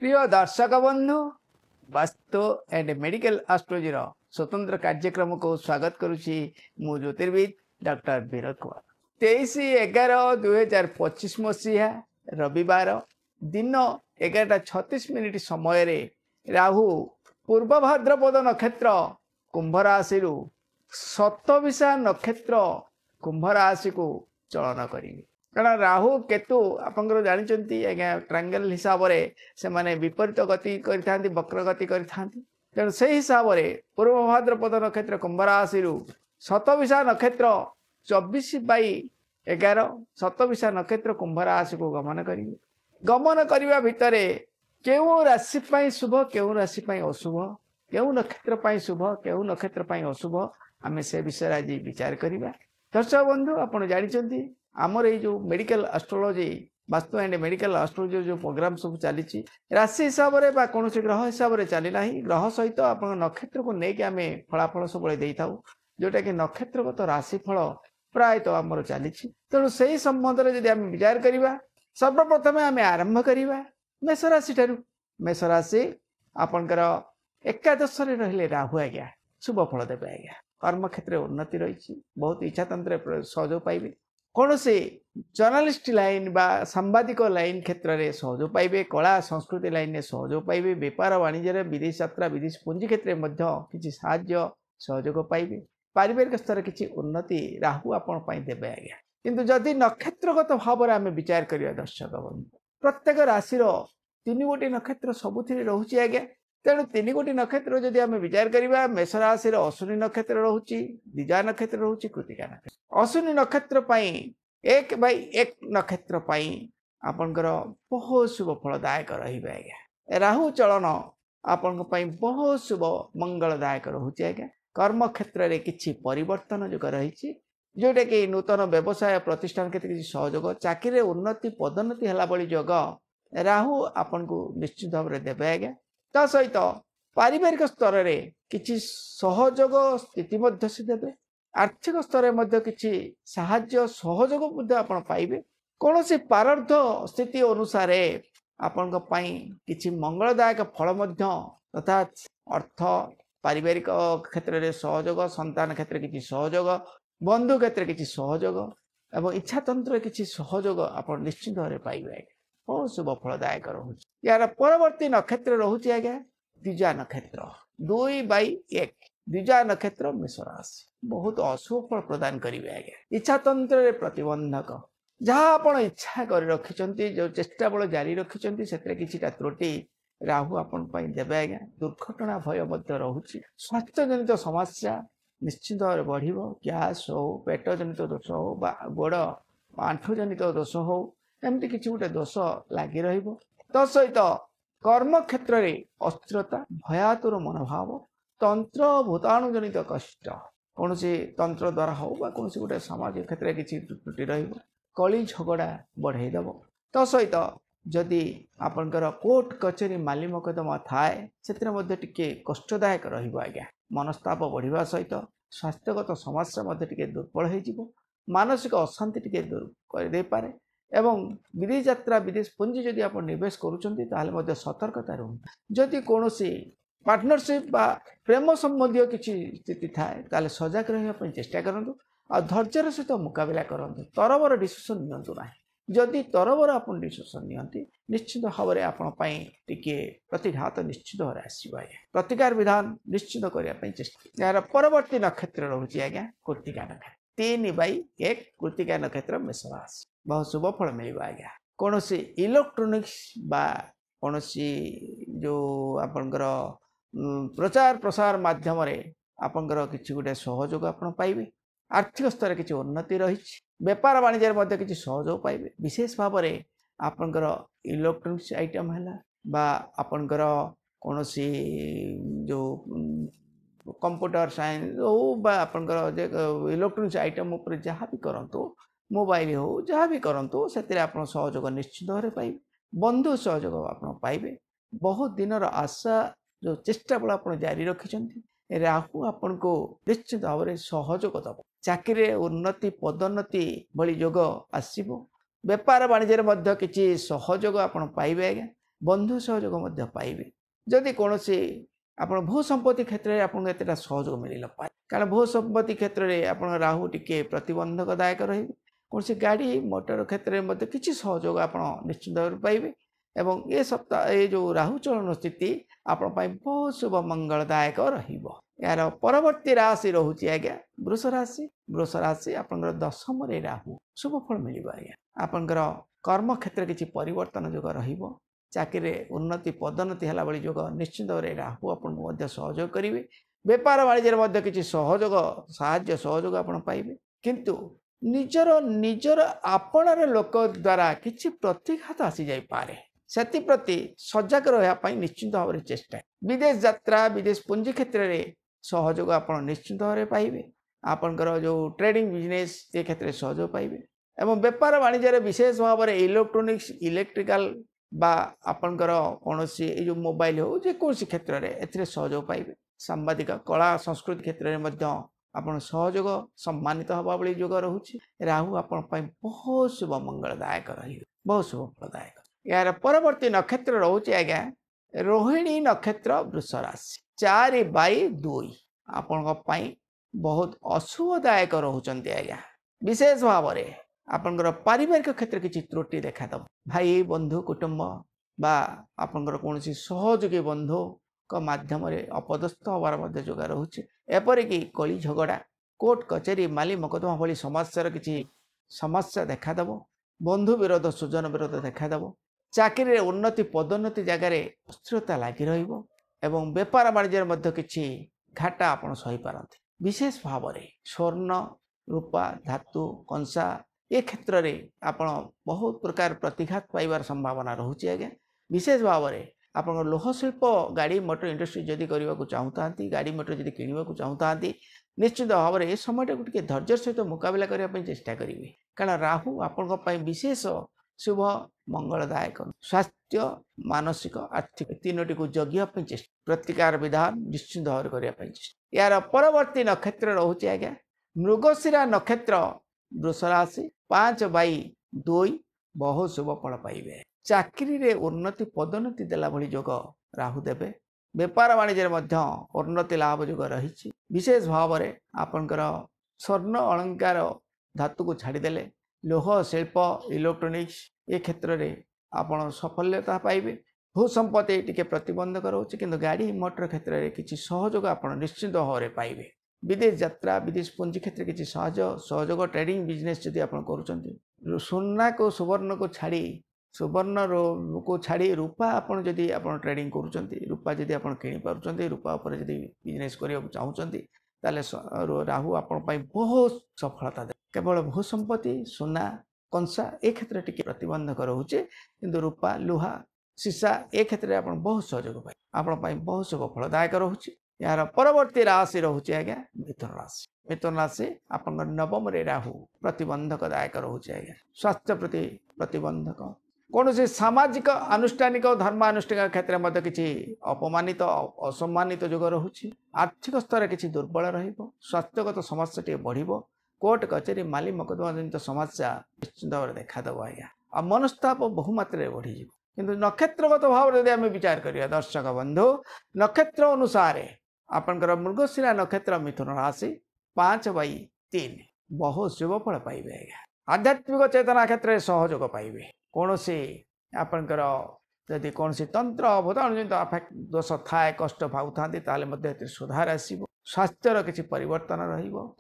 प्रिय दर्शक बंधु वास्तु एंड मेडिकल एस्ट्रोलॉजी स्वतंत्र कार्यक्रम को स्वागत करुच्ची मु ज्योतिर्विद डॉक्टर विनोद कुमार 23/11/2025 मसीहा रविवार दिन 11:36 समय रे राहु पूर्व भाद्रपद नक्षत्र कुंभ राशि शतविशा नक्षत्र कुंभ राशि को चलन करेंगे कारण राहु केतु आपंकर जानते आज्ञा ट्रायंगल हिसाब से माने विपरीत गति करि वक्र गति तेणु से हिसाब से पूर्व भाद्रपद नक्षत्र कुंभ राशि शतविशा नक्षत्र 24/11 शतविशा नक्षत्र कुंभ राशि को गमन करेंगे। गमन करने भितर केउ राशि शुभ केउ राशि अशुभ केउ नक्षत्र शुभ केउ नक्षत्र अशुभ आम से विषय आज विचार करवा। दर्शक बंधु आप जानते आमर ये जो medical astrology vastu and medical astrology जो प्रोग्राम सब चली राशि हिसाब से कौन ग्रह हिसाब से चलना ग्रह सहित आप नक्षत्र को लेकिन आम फलाफल सब था जोटा कि नक्षत्रगत राशिफल प्रायतः आमर चली तेणु से ही संबंध में जब आम विचार करवा सर्वप्रथम आम आरंभ करवा मेष राशि ठारू। मेष राशि आपणकर एकादश रहिले राहु आज्ञा शुभ फल देवे आज्ञा कर्म क्षेत्र उन्नति रही बहुत इच्छा तंत्र सहयोग पाइबे कौन से जर्नालीस्ट लाइन बा सांबादिक लाइन क्षेत्र में सहयोग पाइबे कला संस्कृति लाइन में सहयोग पाइबे बेपार वाणिज्य विदेश यात्रा विदेश पुंजी क्षेत्र में किसी साहाय्य सहयोग पाइबे पारिवारिक स्तर किसी उन्नति राहु आपण देवे आज्ञा। किंतु जदि नक्षत्रगत भाव में आम विचार करवा दर्शक बंधु प्रत्येक राशि 3 गोटी नक्षत्र सबुथि रोचे आज्ञा तेणु 3 गोटी नक्षत्र जदि आम विचार करवा मेष राशि अश्विनी नक्षत्र रोचे द्विजा नक्षत्र रोचे कृतिका नक्षत्र अश्विनी नक्षत्र 1/1 नक्षत्र आपणकर बहुत शुभ फलदायक रही आज्ञा। राहु चलन आपण बहुत शुभ मंगलदायक रोचे आज्ञा। कर्म क्षेत्र में किसी परिवर्तन जो रही जोटा कि नूतन व्यवसाय प्रतिष्ठान क्षेत्र किसी सहयोग चाकरी उन्नति पदोन्नति है भाई योग राहु आपन को निश्चित भाव में देवे आज्ञा। ता सहित पारिवारिक स्तर में किसी सहयोग स्थिति से देवे आर्थिक स्तर में किसी साहाय्य सहयोग आप पाइबे कौन सी पारर्थ स्थिति अनुसार आपण किसी मंगलदायक फल तथा अर्थ पारिवारिक क्षेत्र में सहयोग संतान क्षेत्र किसी सहयोग बंधु क्षेत्र किसी सहयोग एवं इच्छा तंत्र किसी सहयोग आप निश्चित भाव में पाइबे बहुत शुभ फलदायक रोचे। यार परवर्ती नक्षत्र रोचे आज्ञा द्विजा नक्षत्र 2/1 द्विजा नक्षत्र मेष राशि बहुत अशुभ फल प्रदान करेंगे आज्ञा। इच्छा तंत्र प्रतिबंधक जहाँ आप इच्छा कर रखिंट जो चेष्टा बल जारी रखिंट से किसी त्रुटि राहु आपण देवे आज्ञा। दुर्घटना भय रोचे स्वास्थ्य जनित समस्या निश्चित भाव बढ़ गैस हो पेट जनित दोष हो गोड़ आंठू जनित दोष हो एमती किसी गोटे दोष लगी रहित कर्म क्षेत्र में अस्थिरता भयातुर मनोभाव तंत्र भूताणु जनित कष्ट कौन तंत्र द्वारा हो कौन गोटे सामाजिक क्षेत्र में किसी त्रुटि रली झगड़ा बढ़ईदेव तो सहित जदि आपणकर कोर्ट कचेरी माली मकदमा थाए से कष्टदायक रज्ञा। मनस्ताप बढ़िया सहित स्वास्थ्यगत समस्या दुर्बल हो मानसिक अशांति टी दूर कर एवं विदेश यात्रा विदेश पुंजी जदि आप निवेश करुँच सतर्कता रुहतु जदि कौन पार्टनरशिप बा प्रेम संबंधी किसी स्थिति थाए ताले सजग रही चेष्टा करूँ आ धैर्यर सहित मुकाबला करूँ तरबर डिसीजन नियंतु ना जदि तरबर आप डिसीजन नियंती निश्चित भाव में आपंपाई प्रतिघात निश्चित भाव आसो प्रतिकार विधान निश्चित करने चेष्टा। यार परवर्ती नक्षत्र रोचे आज्ञा कृतिका नक्षत्र 3/1 कृतिका नक्षत्र मेष राशि बहुत शुभ फल मिल आज्ञा। कौन इलेक्ट्रोनिक्स बा कौन जो आपणकर प्रचार प्रसार माध्यम आपणकर किसी गोटे सहयोग आप पाइबे आर्थिक स्तर किसी उन्नति रही बेपार वाणिज्य किसी सहयोग पाइबे विशेष भाव में आपणकर इलेक्ट्रोनिक्स आइटम है बा आपणकर कौन जो कंप्यूटर साइंस हो बा आपणकर इलेक्ट्रोनिक्स आइटम उपर जहाँ भी करंतु मोबाइल हो जहाँ भी करंतु से सहयोग निश्चित भाव में पाइबे बंधु सहयोग आप पाइबे बहुत दिन आशा जो चेष्टा बल आप जारी रखिंट राहु आपण को निश्चित भाव में सहयोग दब चाकरी उन्नति पदोन्नति भली योग आसब बेपार वाणिज्य किसी सहयोग आपण पाइबे आज्ञा बंधु सहयोग पाइबे जदि कौन आप भू संपत्ति क्षेत्र में आपको एतटा सहयोग मिल पाए कारण भू संपत्ति क्षेत्र में आप राहु टी प्रतिबंधकदायक रही कौन गाड़ी मोटर क्षेत्र में किसी सहयोग आप निश्चित भाव पाइबे एवं ये सप्ताह ये जो राहु चलन स्थिति आपण बहुत शुभ मंगलदायक यार परवर्ती राशि रोचे आज्ञा वृष राशि आप दशम राहु शुभ फल मिल आज्ञा आपंकर कर्म क्षेत्र किसी परिवर्तन जोग चाकरी उन्नति पदोन्नति है भाई जोग निश्चित भाव राहु आपको सहयोग करेंगे बेपार वाणिज्य किसी सहयोग साहाय्य सहयोग आप पाइबे किंतु निजर आपणार लोक द्वारा किसी प्रतिघात आसी जाई पारे से सजग रहा निश्चित भाव में चेष्टा विदेश यात्रा विदेश पुंजी क्षेत्र में सहयोग आप निश्चित भाव में पाइबे आपंकर जो ट्रेडिंग बिजनेस ये क्षेत्र में सहयोग पाइबे एवं बेपार वाणिज्य विशेष भाव में इलेक्ट्रोनिक्स इलेक्ट्रिकल बा आपंकर कौन जो मोबाइल हो जेकोसी क्षेत्र में ए सहयोग पाइबे सांबादिक कला संस्कृति क्षेत्र में आप सहयोग सम्मानित हवा भाई जोग रोचे राहु आपण बहुत शुभ मंगलदायक रही बहुत शुभ फलदायक यार परवर्ती नक्षत्र रोचे आज्ञा रोहिणी नक्षत्र वृष राशि 4/2 आपण बहुत अशुभदायक रोचंती आज्ञा विशेष भाव में आपंकर पारिवारिक क्षेत्र किसी त्रुटि देखादब भाई बंधु कुटुंब बा आपंकर कौन सहयोगी बंधु माध्यम अपदस्थ हबार जोगा रोचे एपरिक कली झगड़ा कोर्ट कचेरी माली मकदमा भली समस्या किसी समस्या देखादब बंधु विरोध सुजन विरोध देखादब चाकरी उन्नति पदोन्नति जगार अस्थिरता लगी एवं बेपार वाणिज्य किसी घाटा आप सही पारती विशेष भाव में स्वर्ण रूपा धातु कंसा ये क्षेत्र में आप बहुत प्रकार प्रतिघात पाइबार संभावना रोचे आज्ञा विशेष भाव में आप लोह शिल्प गाड़ी मोटर इंडस्ट्री जदि करने को चाहता गाड़ी मोटर जदि किणवा को चाहता निश्चित भाव में समय टे धैर्य सहित मुकाबला करने चेष्टा करेंगे कारण राहु आपण विशेष शुभ मंगलदायक स्वास्थ्य मानसिक आर्थिक तीनोटी को जगिया चेष्टा प्रतिकार विधान निश्चित भाव करने चेष्टा यार परवर्ती नक्षत्र रोचे आज्ञा मृगशिरा नक्षत्र वृष राशि 5/2 बहुत शुभ फल पाइबे चाकरी रे उन्नति पदोन्नति देला भली जोग राहु देवे बेपार वाणिज्य उन्नति लाभ जोग रही विशेष भाव में आपंकर स्वर्ण अलंकार धातु को छाड़देले लोह शिल्प इलेक्ट्रोनिक्स ये क्षेत्र में आप सफलता पाइबे भू संपत्ति टी प्रतिबंधक रोचे कि गाड़ी मोटर क्षेत्र में किसी सहयोग आप निश्चित भाव में पाइबे विदेश यात्रा विदेश पुंजी क्षेत्र किसी सहयोग ट्रेडिंग बिजनेस जदि आप कर सुना को सुवर्ण को छाड़ी सुवर्ण को छाड़ी रूपा आपड़ जदि आप ट्रेडिंग करुँच रूपा जदि आप किपार रूपा उपर जदि बिजनेस करने चाहते राहु आपण बहुत सफलता दे केवल भू संपत्ति सुना कंसा ए क्षेत्र टी प्रतिबंधक रोचे किंतु रूपा लुहा सीसा ए क्षेत्र में आप बहुत सहयोग पाए आपण बहुत शुभ फलदायक रोचे यार परवर्ती राशि रोचे आज्ञा मिथुन राशि आप नवम राहु प्रतिबंधकदायक रोचे आज्ञा स्वास्थ्य प्रति प्रतिबंधक कौन से सामाजिक आनुष्ठानिक धर्मानुष्ठानिक क्षेत्र में किसी अपमानित असम्मानित जोग रोचे आर्थिक स्तर किसी दुर्बल स्वास्थ्यगत समस्या टे बढ़ कोर्ट कचेरी माली मकदमा जनित समस्या निश्चित भाव में देखादेव आज्ञा आ मनस्ताप बहुमात्रा बढ़ी किंतु नक्षत्रगत भाव में आम विचार करिया दर्शक बंधु नक्षत्र अनुसार आपंकर मृगशिरा नक्षत्र मिथुन राशि 5/3 बहुत शुभ फल पाइबे आज्ञा आध्यात्मिक चेतना क्षेत्र में सहयोग पाइबे कौन से आपंकर जदि कौन तंत्र भूताणु जनित दोष थाए कष्ट भावुता सुधार आसो स्वास्थ्यर किसी परिवर्तन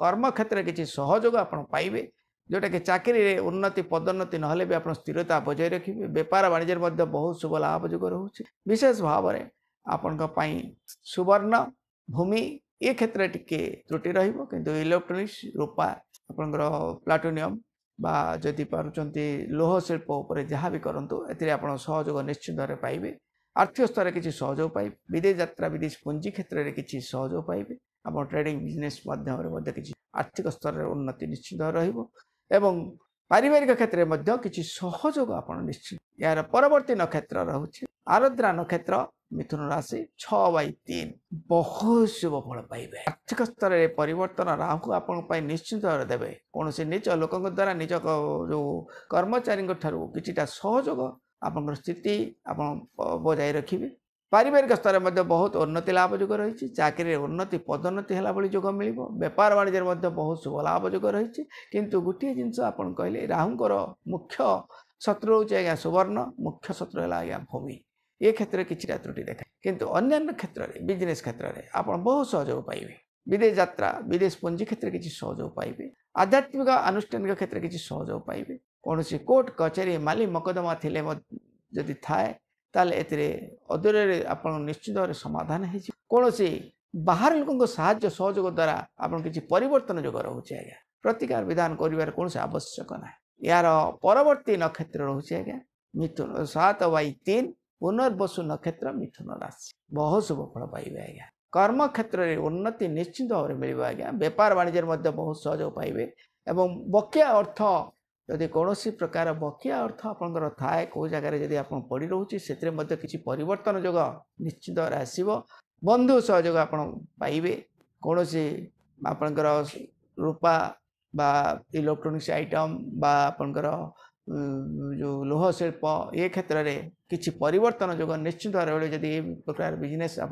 कर्म क्षेत्र किसी सहयोग आप पाइबे जोटा कि चाकरी रे उन्नति पदोन्नति नहले भी आप स्थिरता बजाय रखिए बेपार वाणिज्य बहुत शुभ लाभ जोग रोचे विशेष भाव में आपण सुवर्ण भूमि ये क्षेत्र टी त्रुटि किंतु इलेक्ट्रोनिक्स रूपा आपंकर प्लाटोनियम बा जदि पारुचंती लोह शिल्प उपर जहाँ भी करूँ ए सहयोग निश्चित भाव में पाइबे आर्थिक स्तर किसी सहयोग पाइबे विदेश यात्रा विदेश पुंजी क्षेत्र में किसी सहयोग पाइबे आप ट्रेडिंग बिजनेस माध्यम किसी आर्थिक स्तर उन्नति निश्चित भाव एवं पारिवारिक क्षेत्र में किसी सहयोग आप निश्चित यार परवर्ती नक्षत्र रोचे आरद्रा नक्षत्र मिथुन राशि 6/3 बहुत शुभ फल पाइबे। आर्थिक स्तर में परिवर्तन राहु आपण निश्चित भाव देवे। कौन निज लोक द्वारा निज जो कर्मचारी कि सहयोग आप स्थिति आप बजाय रखिए। पारिवारिक स्तर में बहुत उन्नति लाभ जोग रही। चाकरी उन्नति पदोन्नति है भाई जोग मिल। बेपार वाणिज्य बहुत शुभ लाभ जोग रही। किंतु गोटे जिनस आप कहले राहुंर मुख्य शत्रु हूँ आज्ञा सुवर्ण, मुख्य शत्रु है आज्ञा भूमि। ये क्षेत्र में किसी त्रुटि देखा किंतु अन्य क्षेत्र में बिजनेस क्षेत्र में आप बहुत सहयोग पाइबे। विदेश यात्रा विदेश पुंजी क्षेत्र में किसी सहयोग पाइबे। आध्यात्मिक अनुष्ठानिक क्षेत्र में किसी सहयोग पाइबे। कौन कोर्ट कचेरी माली मकदमा थिले जदि थाए ताले एतिरे अदूरे आप निश्चित भाव समाधान हो। कौन बाहर लोक साहाय्य सहयोग द्वारा आप किसी परिवर्तन जोग रोचे आज्ञा। प्रतिकार विधान कर कौन आवश्यक ना। यार परवर्ती नक्षत्र रोचे आज्ञा मिथुन 7/3 पुनर्वसु नक्षत्र मिथुन राशि बहुत शुभ फल पाइबे आज्ञा। कर्म क्षेत्र में उन्नति निश्चित भाव में मिल आज्ञा। बेपार वाणिज्य बहुत सहयोग पाइबे एवं बकिया अर्थ यदि कौन प्रकार बकिया अर्थ आपंकर थाए कौ जगह जब आप पड़ी रोचे से किसी परिवर्तन जोग निश्चित भाव आसो। बंधु सहयोग आप पाइबे। कौन आपंकर रूपा बा इलेक्ट्रोनिक्स आइटम बा आपंकर जो लोह शिल्प ये क्षेत्र में किसी परिवर्तन जोग निश्चित भाव जदि ये प्रकार बिजनेस आप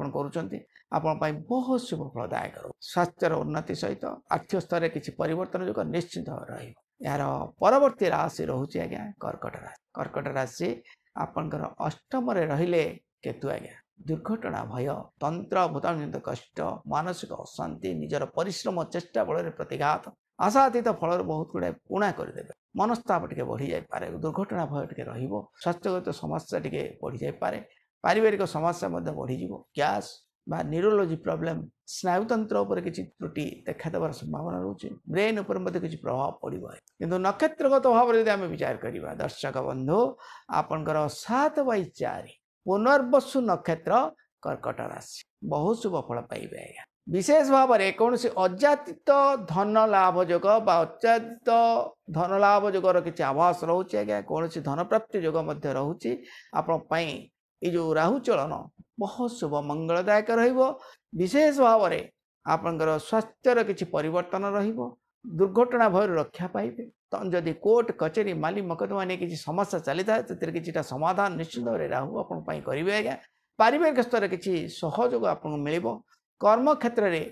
बहुत शुभ फलदायक। स्वास्थ्यर उन्नति सहित आर्थिक स्तर में किसी परिवर्तन जोग निश्चित भाव रही। यार परवर्ती राशि रोचे आज्ञा कर्कट राशि। कर्कट राशि आपंकर अष्टम रहिले केतु आज्ञा। दुर्घटना भय तंत्र भूताणुजनित कष्ट मानसिक अशांति निजर परिश्रम चेष्टा बल प्रतिघात आशातीत फल बहुत गुड़ाए पुणा करदे। मनस्ताप टे बढ़ी जापे। दुर्घटना भय टे स्वास्थ्यगत समस्या टे बढ़ी जापे। पारिवारिक समस्या बढ़ीज। गैस बा न्यूरोलोजी प्रॉब्लम स्नायुतंत्र उपर किसी त्रुटि देखादेवार संभावना रोचे। ब्रेन उपर किसी प्रभाव पड़ो। किंतु नक्षत्रगत भाव में आम विचार करवा दर्शक बंधु आपंकर 7/4 पुनर्वसु नक्षत्र कर्कट राशि बहुत शुभ फल पाइबे आज्ञा। विशेष भाव में कौन अजातित धन लाभ जोग अजातित धन लाभ जोगर किसी आभास रोचे आज्ञा। कौन धन प्राप्ति जोग रोचे आपण ये जो राहु चलन बहुत शुभ मंगलदायक विशेष भाव में आपंकर स्वास्थ्यर किसी परिवर्तन दुर्घटना भय रक्षा पाइबे। जदि कोर्ट कचेरी माली मकदमा नहीं किसी समस्या चली था से किसी समाधान निश्चित भाव में राहु आप करेंगे आज्ञा। पारिवारिक स्तर किसी सहयोग आपको मिल। कर्म क्षेत्र में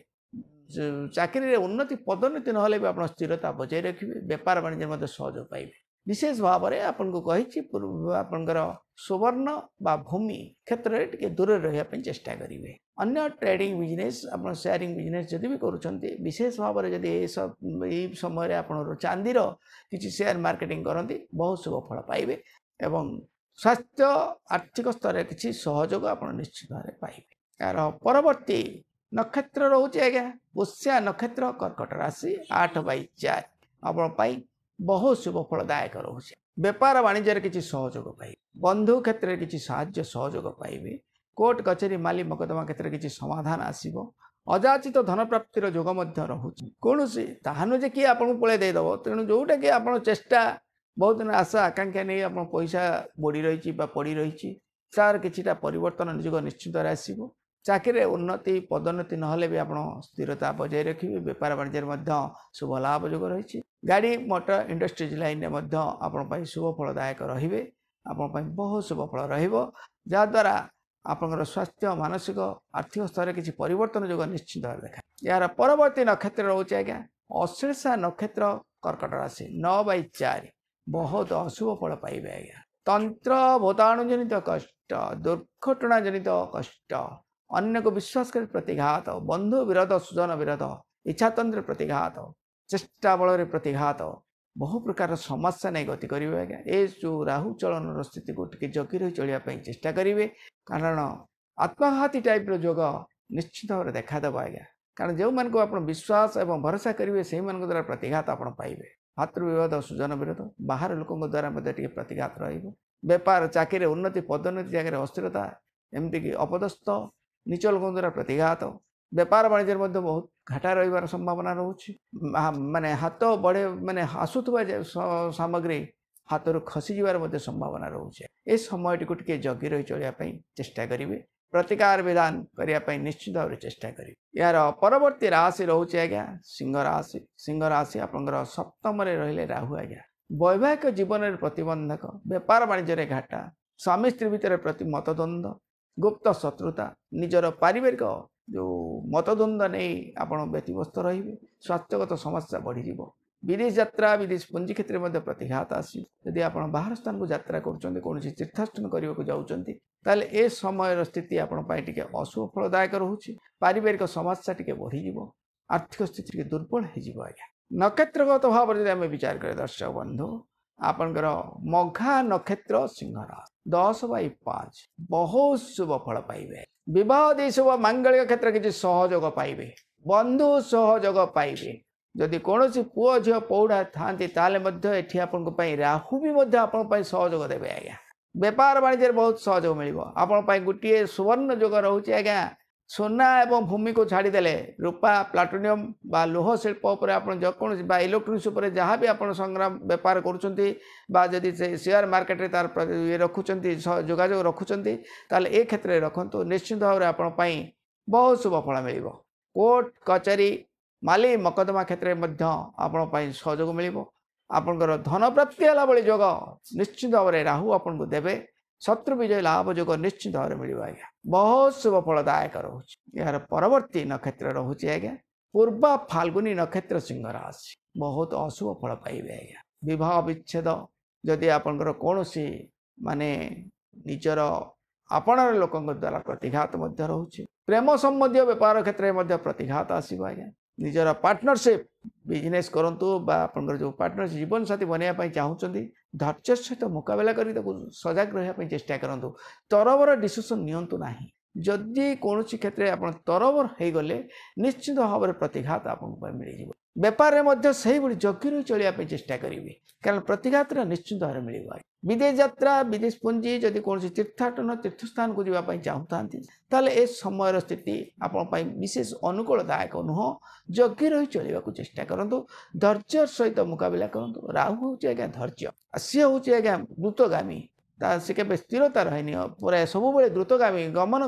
चाकरी उन्नति पदोन्नति ना भी आप स्थिरता बजाय रखिए। बेपार वाणिज्य सहयोग पाइबे। विशेष भाव में आपको कही आपंकर सुवर्ण बा भूमि क्षेत्र में टे दूर रही चेष्टा करेंगे। अन्य ट्रेडिंग बिजनेस आप शेयरिंग बिजनेस जदि भी करुँच विशेष भाव में जब ये समय आप चांदीर किसी शेयर मार्केटिंग करती बहुत शुभ फल पाइबे। एवं स्वास्थ्य आर्थिक स्तर में किसी सहयोग आप निश्चित भाव में पाइबे। यार परवर्ती नक्षत्र रोचे आज्ञा पुष्या नक्षत्र कर्कट राशि 8/4 आप बहुत शुभ फलदायक रोचे। बेपार वाणिज्य किसी सहयोग पाइबे। बंधु क्षेत्र में किसी साहाय्य सहयोग पाइबे। कोर्ट कचेरी माली मकदमा क्षेत्र में किसी समाधान आसो। अजाचित धन प्राप्तिर जोग रोचे। कौन ताहानु जे किए आपको पलि देदेव तेणु जोटा कि आप चेष्टा बहुत दिन आशा आकांक्षा नहीं आप पैसा बढ़ी रही पड़ी रही तार किसी परिवर्तन जोग निश्चित आसो। चाकरी उन्नति पदोन्नति ना भी आप स्थिरता बजाय रखिए। बेपार वाणिज्य शुभ लाभ जोग रही। गाड़ी मोटर इंडस्ट्रीज लाइन में आप शुभ फलदायक रे। आप बहुत शुभ फल रद्वारा आपंकर स्वास्थ्य मानसिक आर्थिक स्तर में किसी परिवर्तन जोग निश्चित भाव देखा। यार परवर्ती नक्षत्र रोचे आज्ञा अश्लेषा नक्षत्र कर्कट राशि 9/4 बहुत अशुभ फल पाइबे आज्ञा। तंत्र भूताणुजनित कष्ट दुर्घटना जनित कष्ट अन्य को विश्वास कर प्रतिघात बंधु विरोध सुजन विरोध इच्छातंत्र प्रतिघात चेष्टा बल प्रतिघात बहु प्रकार समस्या नहीं गति करेंगे आज्ञा। ये जो राहु चलन स्थिति को जगी रही चलने चेष्टा करेंगे कारण आत्मघाती टाइप रोग निश्चित भाव में देखादेव आज्ञा। कारण जो मान को आप विश्वास और भरोसा करेंगे से द्वारा प्रतिघात आप पाइबे। भातृ विरोध सुजन विरोध बाहर लोकों द्वारा प्रतिघात बेपार चाकरी उन्नति पदोन्नति जगह अस्थिरता एमती अपदस्थ नीच लोक द्वारा प्रतिघात बेपार वाणिज्य बहुत घाटा रही संभावना रोचे। माने हाथ बढ़े माने आसुवा सामग्री हाथ खसी जबार संभावना रोचे। ए समय टी जगी रही चलने चेष्टा करेंगे। प्रतिकार विधान करने निश्चित भाव चेष्टा करें। यार परवर्ती राशि रोचे आज्ञा सिंह राशि। सिंह राशि आपंकर सप्तम रहिले राहु आज्ञा वैवाहिक जीवन में प्रतिबंधक व्यापार वाणिज्य घाटा स्वामी स्त्री भितर प्रति मतद्वंद गुप्त शत्रुता निजर पारिवारिक जो मतद्वंद नहीं आप व्यतिव्यस्त रे स्वास्थ्यगत समस्या बढ़ी विदेश यात्रा विदेश पुंजी क्षेत्र में प्रतिघात आदि आप बाहर स्थान को यात्रा कर तीर्थस्थान करने को जाऊँगी ताले ए समय स्थिति आपंटे अशुभ फलदायक रोचे पारिवारिक समस्या टी बढ़ी आर्थिक स्थिति टी दुर्बल हो आज्ञा। नक्षत्रगत भाव में आम विचार करें दर्शक बंधु आपंकर मघा नक्षत्र सिंह राशि 10/5 बहुत शुभ फल पाइबे विवाह शुभ मांगलिक क्षेत्र किसी सहयोग पाइबे बंधु सहयोग पाइबे जदि कौन पुओ झील पौड़ा था राहु भी आप सहयोग देवे आज्ञा व्यापार वाणिज्य बहुत सहयोग मिल आप गोटे सुवर्ण जोग रोचे आज्ञा सोना एवं भूमि को छाड़देले रूपा प्लाटोनियम बा लोह शिल्प कौन इलेक्ट्रोनिक्स जहाँ भी आप संग्राम व्यापार करुँच शेयर मार्केट रे तार ये रखुंट जोगाजोग रखुंट ए क्षेत्र में रखु निश्चित भाव में आप बहुत शुभ फल मिल कोर्ट कचेरी माली मकदमा क्षेत्र में आप सहयोग मिल आपंकर धन प्राप्ति है भाई जोग निश्चित भाव में राहु आपको देवे शत्रु विजय लाभ जोग निश्चित भाव में मिल आज्ञा बहुत शुभ फलदायक रोचे। यार परवर्ती नक्षत्र रोचे आज्ञा पूर्वा फाल्गुनी नक्षत्र सिंह राशि बहुत अशुभ फल पाइबे आज्ञा विवाह विच्छेद जदि आपंकर कौन माने निजर आपणार लोक द्वारा प्रतिघात रोचे प्रेम संबंधी व्यापार क्षेत्र में प्रतिघात आसो आज्ञा निजर पार्टनरशिप बिजनेस करंतु बा आपनकर जो पार्टनरशिप जीवन साथी बनवाई चाहूँगी धैर्य सहित मुकाबला कर सजग रहा चेष्टा करूँ तरबर डिसीजन नियंतु ना जदि कौन क्षेत्र में आप तरबर हो गले निश्चित भाव में प्रतिघात आपको मिल व्यापार में से जगी रही चलिए चेष्टा करेंगे कारण प्रतिघात निश्चित भाव में मिल विदेश यात्रा विदेश पुंजी जदि कौन तीर्थाटन तीर्थस्थान को जावाई चाहूँ ताले ए समय स्थिति आप विशेष अनुकूलदायक नुह जगी रही चलने को चेष्टा करूँ धैर्य सहित मुकाबला करूँ राहु हूँ आज्ञा धैर्य सी हूँ आज्ञा द्रुतगामी से केवल स्थिरता रही पूरा सब द्रुतगामी गमन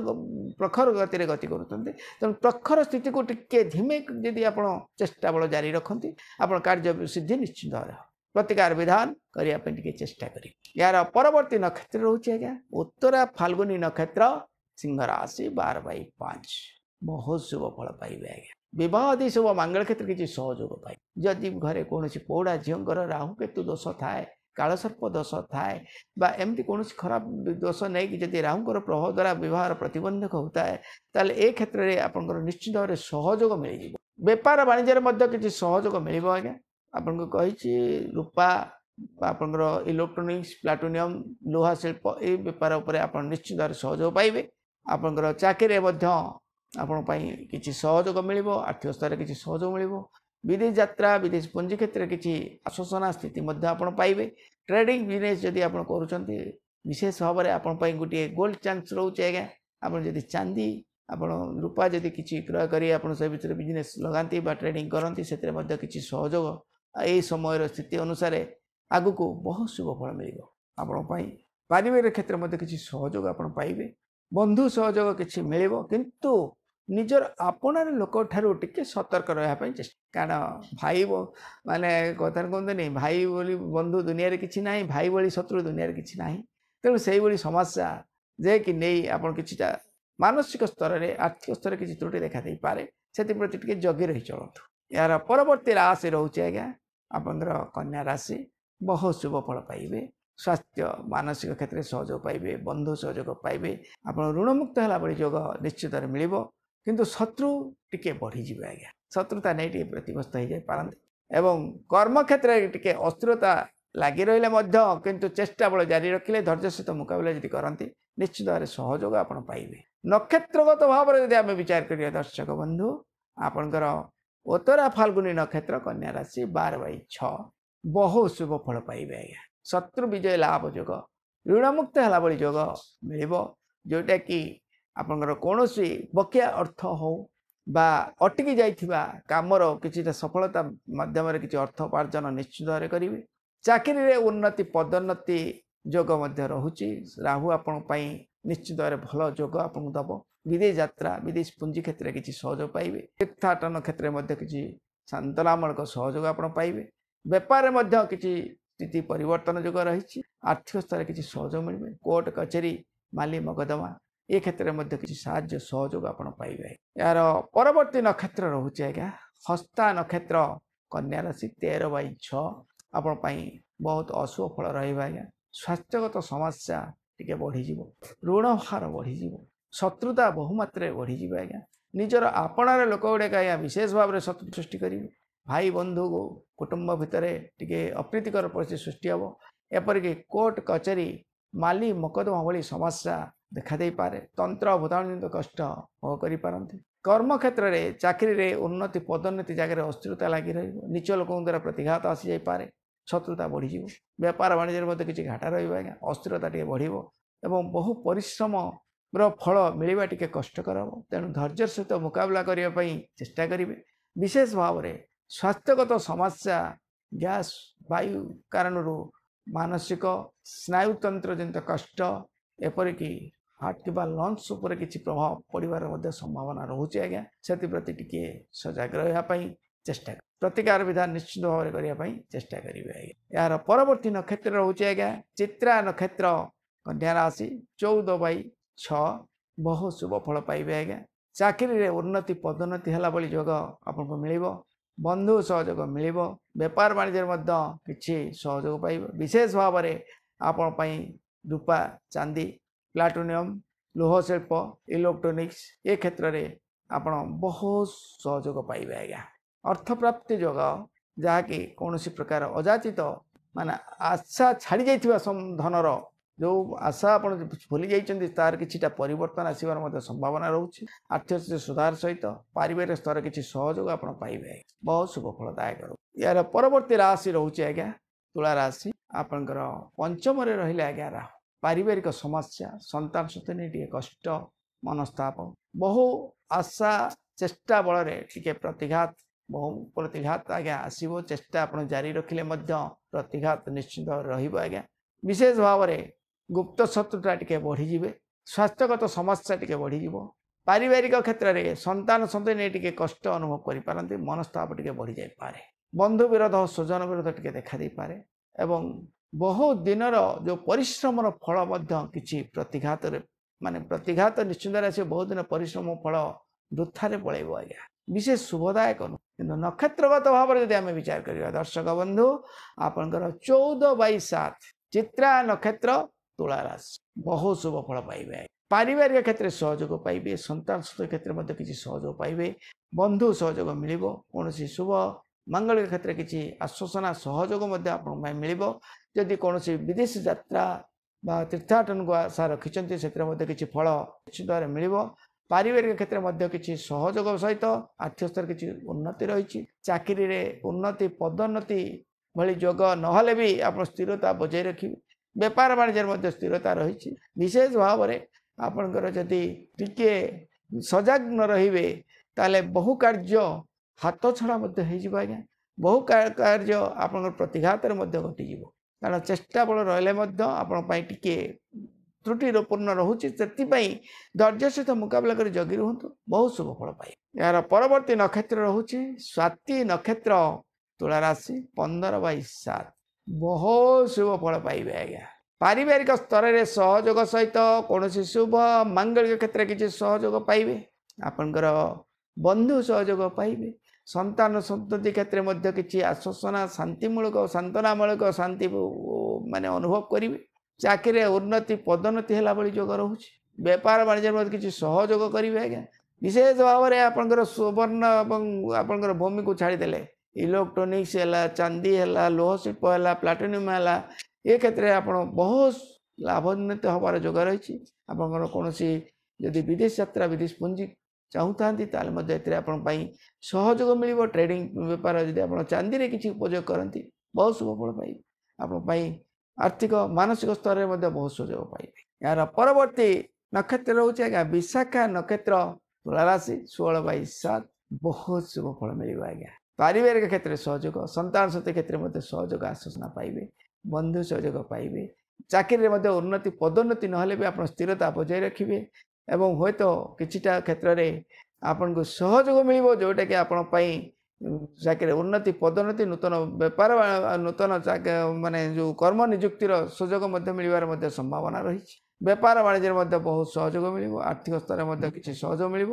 प्रखर गति गति करुँच तेणु प्रखर स्थिति को टिके धीमे जदि आप चेष्टा बल जारी रखती आप कार्य सिद्धि निश्चित भाव प्रतिकार विधान करने चेष्टा करें। यार परवर्ती नक्षत्र रोचे आज्ञा उत्तरा फाल्गुनी नक्षत्र सिंह राशि 12/5 बहुत शुभ फल पाइबे आज्ञा विवाह आदि शुभ मांगल क्षेत्र किसी सहयोग पाए जदि घरे कौन पौड़ा झीर राहु केतु दोष थाए कालसर्प दोष थाए बा एमती कौन खराब दोष नहीं कि जदि राहुंकर प्रभाव द्वारा विवाह प्रतिबंधक होता है ताले ए क्षेत्र में आपंकर निश्चित भाव में सहयोग मिल व्यापार वाणिज्य किसी सहयोग मिल आज्ञा आपको कही रूपा आपंकर इलेक्ट्रोनिक्स प्लाटोनियम लोहा शिल्प ये बेपार उपर आप निश्चित भाव सहयोग पाइबे आपंकर चाकरी किसी सहयोग मिल आर्थिक स्तर किसी सहयोग मिल विदेश यात्रा विदेश पुंजी क्षेत्र किसी आश्वासना स्थिति आप पाइबे ट्रेडिंग बिजनेस जदि आप करुँच विशेष भाव में आप गोटे गोल्ड चांस रोचे आज्ञा आप चांदी आप रूपा जदि किसी क्रय कर बिजनेस लगाती ट्रेडिंग करती से किसी सहयोग यही समय स्थिति अनुसार आग को बहुत शुभ फल मिल आप पारिवारिक क्षेत्र में किसी सहयोग आप पाइबे बंधु सहयोग किसी मिल किंतु निजर आपणार लोक ठारू टिके सतर्क रहा चेष्टा कारण भाई माने कथा कहते नहीं भाई बोली बंधु दुनिया रे किछि नाही भाई बोली शत्रु दुनिया रे किछि नाही तेणु से भाई समस्या जे कि नहीं आप कि मानसिक स्तर में आर्थिक स्तर किसी त्रुटि देखा दे पारे से प्रति जगी रही चलतु। यार परवर्ती राशि रोचे आज्ञा आपंकर कन्या राशि बहुत शुभ फल पाइबे स्वास्थ्य मानसिक क्षेत्र में सहयोग पाइबे बंधु सहयोग पाइबे आप ऋणमुक्त है भाई जोग निश्चित मिल किंतु शत्रु टिके बढ़ी जाए आज्ञा शत्रुता नहीं टे प्रतिग्रस्त हो पारती एवं कर्म क्षेत्र में टिके अस्थिरता लगी रही किंतु चेष्टा बल जारी रखिले धैर्य सहित मुकाबला जब करती निश्चित भाव में सहयोग आप पाइबे। नक्षत्रगत भाव में जब आम विचार करिया दर्शक बंधु आपणकर उत्तरा फाल्गुनी नक्षत्र कन्या राशि 12/6 बहुत शुभ फल पाइबे आज्ञा शत्रु विजय लाभ जोग ऋणमुक्त है भाई जोग मिल जोटा कि आपंकर कौन बकिया अर्थ हो बा अटकी जाइथिबा कामर किसी सफलता माध्यम किसी अर्थ उपार्जन निश्चित भाव करेंगे चाकरी रे उन्नति पदोन्नति जोग रोचे राहु आपण निश्चित भाव भल जोग आपको दब विदेश यात्रा विदेश पुंजी क्षेत्र में किसी सहयोग पाइबे तीर्थाटन क्षेत्र में किसी सांत्वनामूलक सहयोग आप पाइबे बेपार में किसी स्थिति परिवर्तन जोग रही आर्थिक स्तर किसी सहयोग मिले कोर्ट कचेरी माली मकदमा ये क्षेत्र में किसी साहाय्य सहयोग आप पाइबे यार परवर्ती नक्षत्र रोचे आज्ञा हस्ता नक्षत्र कन्या राशि 13/6 आपण बहुत अशुभ फल रहा स्वास्थ्यगत समस्या टिके बढ़ीज ऋण भार बढ़ीज शत्रुता बहुमात्रा बढ़ीज आज्ञा निजर आपणार लोक गुड़ाक आज्ञा विशेष भाव में शत्रु सृष्टि करेंगे भाई बंधु कुटुंब भितर टिके अप्रीतिकर परिस्थिति सृष्टि हम एपरिक कोर्ट कचेरी माली मकदमा भली समस्या देखा दे पारे तंत्र भूताणु कष्ट भोग करें कर्म क्षेत्र में चाकरी रे उन्नति पदोन्नति जगह अस्थिरता लगी नीच लोकों द्वारा प्रतिघात आसी जापे शत्रुता बढ़ीज व्यापार वाणिज्य किसी घाटा रहा अस्थिरता टे बढ़ एवं बहु परिश्रम फल मिलवा टे कष्टकर हम तेणु धैर्य सहित मुकाबला करने चेष्टा करेंगे विशेष भाव में स्वास्थ्यगत समस्या गैस वायु कारण मानसिक स्नायुतंत्र जनित कष्ट एपरिक हार्ट कि लंग्स उपर किसी प्रभाव पड़ार संभावना रोचे आज्ञा से प्रति टिके सजग रही चेष्टा प्रतिकार विधान निश्चित भाव में करने चेष्टा करेंगे आज्ञा यार परवर्ती नक्षत्र रोचे आज्ञा चित्रा नक्षत्र कन्या राशि 14/6 बहुत शुभ फल पाइबे आज्ञा चाकरी रे उन्नति पदोन्नति है भाई जोग आपको मिल बंधु सहयोग मिल बेपार वाणिज्य किसी सहयोग पाइब विशेष भाव में आपण रूपा चांदी प्लाटोनियम लोह शिल्प इलेक्ट्रोनिक्स ये क्षेत्र में आपण बहुत सहयोग पाइबे आज्ञा अर्थ प्राप्ति जोग जहाँकि कौन प्रकार अजाचित माने आशा छाड़ी जाइथिबा धनर जो आशा आप भूली जाइछन्ति तार किछिटा परिवर्तन आसबार संभावना रोचे आर्थिक सुधार सहित पारिवारिक स्तर किसी सहयोग आप पाइबे बहुत शुभ फलदायक यार परवर्ती राशि रोचे आज्ञा तुला राशि आपणकर पंचम रहिले आज्ञा राहु पारिवारिक समस्या संतान सहित नहीं कष्ट मनस्ताप बहु आशा चेष्टा बल टिके प्रतिघात बहु प्रतिघात आज्ञा आसो चेष्टा आप जारी रखिले प्रतिघात निश्चित रहा विशेष भाव में गुप्त शत्रुता टिके बढ़ीजे स्वास्थ्यगत समस्या टिके बढ़ीज पारिवारिक क्षेत्र में संतान सहित नहीं टिके कष्ट अनुभव करें मनस्ताप टिके बढ़ी जाए बंधु विरोध स्वजन विरोध टिके देखा दे पारे एवं बहुत दिनर जो परिश्रम फल किसी प्रतिघात माने प्रतिघात निश्चित आस बहुत दिन परिश्रम फल वृथारे पलैब आज्ञा विशेष शुभदायक किंतु नक्षत्रगत भाव में जब आम विचार करवा दर्शक बंधु आपंकर 14/7 चित्रा नक्षत्र तुला राशि बहुत शुभ फल पाइबे पारिवारिक क्षेत्र सहयोग पाइबे संतान क्षेत्र में किसी सहयोग पाइबे बंधु सहयोग मिल कौन शुभ मांगलिक क्षेत्र किसी आश्वासना सहयोग मिल जदि कौन विदेश यात्रा तीर्थाटन को आशा रखिंट से किसी फल निश्चित भाव मिल पारिवारिक क्षेत्र में किसी सहयोग सहित आर्थिक स्तर किसी उन्नति रही चाकरी रे उन्नति पदोन्नति भली जोग नहले भी आप स्थिरता बजाय रखिए बेपार वाणिज्य स्थिरता रही विशेष भाव में आपणकर जदि टिके सजग न रे ताले बहु कार्य हाथ छड़ा आज्ञा बहु कार्य आप प्रतिघात घटी कारण चेष्टा बल रही टिके त्रुटिपूर्ण रोचे से धैर्य सहित मुकाबला कर जगी रुहतु बहुत शुभ फल पाए यार परवर्ती नक्षत्र रोचे स्वाति नक्षत्र तुला राशि 15/7 बहुत शुभ फल पाइबे आज्ञा पारिवारिक स्तर में सहयोग सहित कौन शुभ मांगलिक क्षेत्र किसी सहयोग पाइबे आपणकर बंधु सहयोग पाइबे संतान संतति क्षेत्र में किसी आश्वासना शांतिमूलक सांत्वनामूलक शांति माने अनुभव करेंगे चाकरी उन्नति पदोन्नति है भाई जोग रोचे बेपार वाणिज्य किसी सहयोग करेंगे आज्ञा विशेष भाव में आपंकर सुवर्ण आपंकर भूमि को छाड़ीदे इलेक्ट्रोनिक्स है चांदी है लोह शिल्प है प्लाटोनियम है ये क्षेत्र में आप बहुत लाभान्वित हबार जोग रही आपंकर कौन जदि विदेश यात्रा विदेश पुंजी चाहूता सहयोग मिल ट्रेडिंग बेपार जब आप चांदी रे किसी उपयोग करती बहुत शुभ फल पाइबे आप आर्थिक मानसिक स्तर में बहुत सहयोग पाइबे यार परवर्ती नक्षत्र रोचे आज्ञा विशाखा नक्षत्र तुला राशि 16/7 बहुत शुभ फल मिल आज्ञा पारिवारिक क्षेत्र में सहयोग संतान सहित क्षेत्र में सहयोग आश्वासना पाइबे बंधु सहयोग पाइबे ଚାକିରିରେ ମଧ୍ୟ ଉନ୍ନତି ପଦୋନ୍ନତି ନହେଲେ ବି ଆପଣ ସ୍ଥିରତା ବଜାୟ ରଖିବେ ଏବଂ ହୁଏତ କିଛିଟା କ୍ଷେତ୍ରରେ ଆପଣଙ୍କୁ ସହଯୋଗ ମିଳିବ ଯେଉଁଟାକି ଆପଣ ପାଇଁ ଚାକିରିରେ ଉନ୍ନତି ପଦୋନ୍ନତି ନୂତନ ବେପାର ନୂତନ ମାନେ ଯେଉଁ କର୍ମ ନିଯୁକ୍ତିର ସୁଯୋଗ ମଧ୍ୟ ମିଳିବାର ମଧ୍ୟ ସମ୍ଭାବନା ରହିଛି। ବେପାର ବାଣିଜ୍ୟରେ ମଧ୍ୟ ବହୁତ ସହଯୋଗ ମିଳିବ। ଆର୍ଥିକ ସ୍ତରରେ ମଧ୍ୟ କିଛି ସହଯୋଗ ମିଳିବ।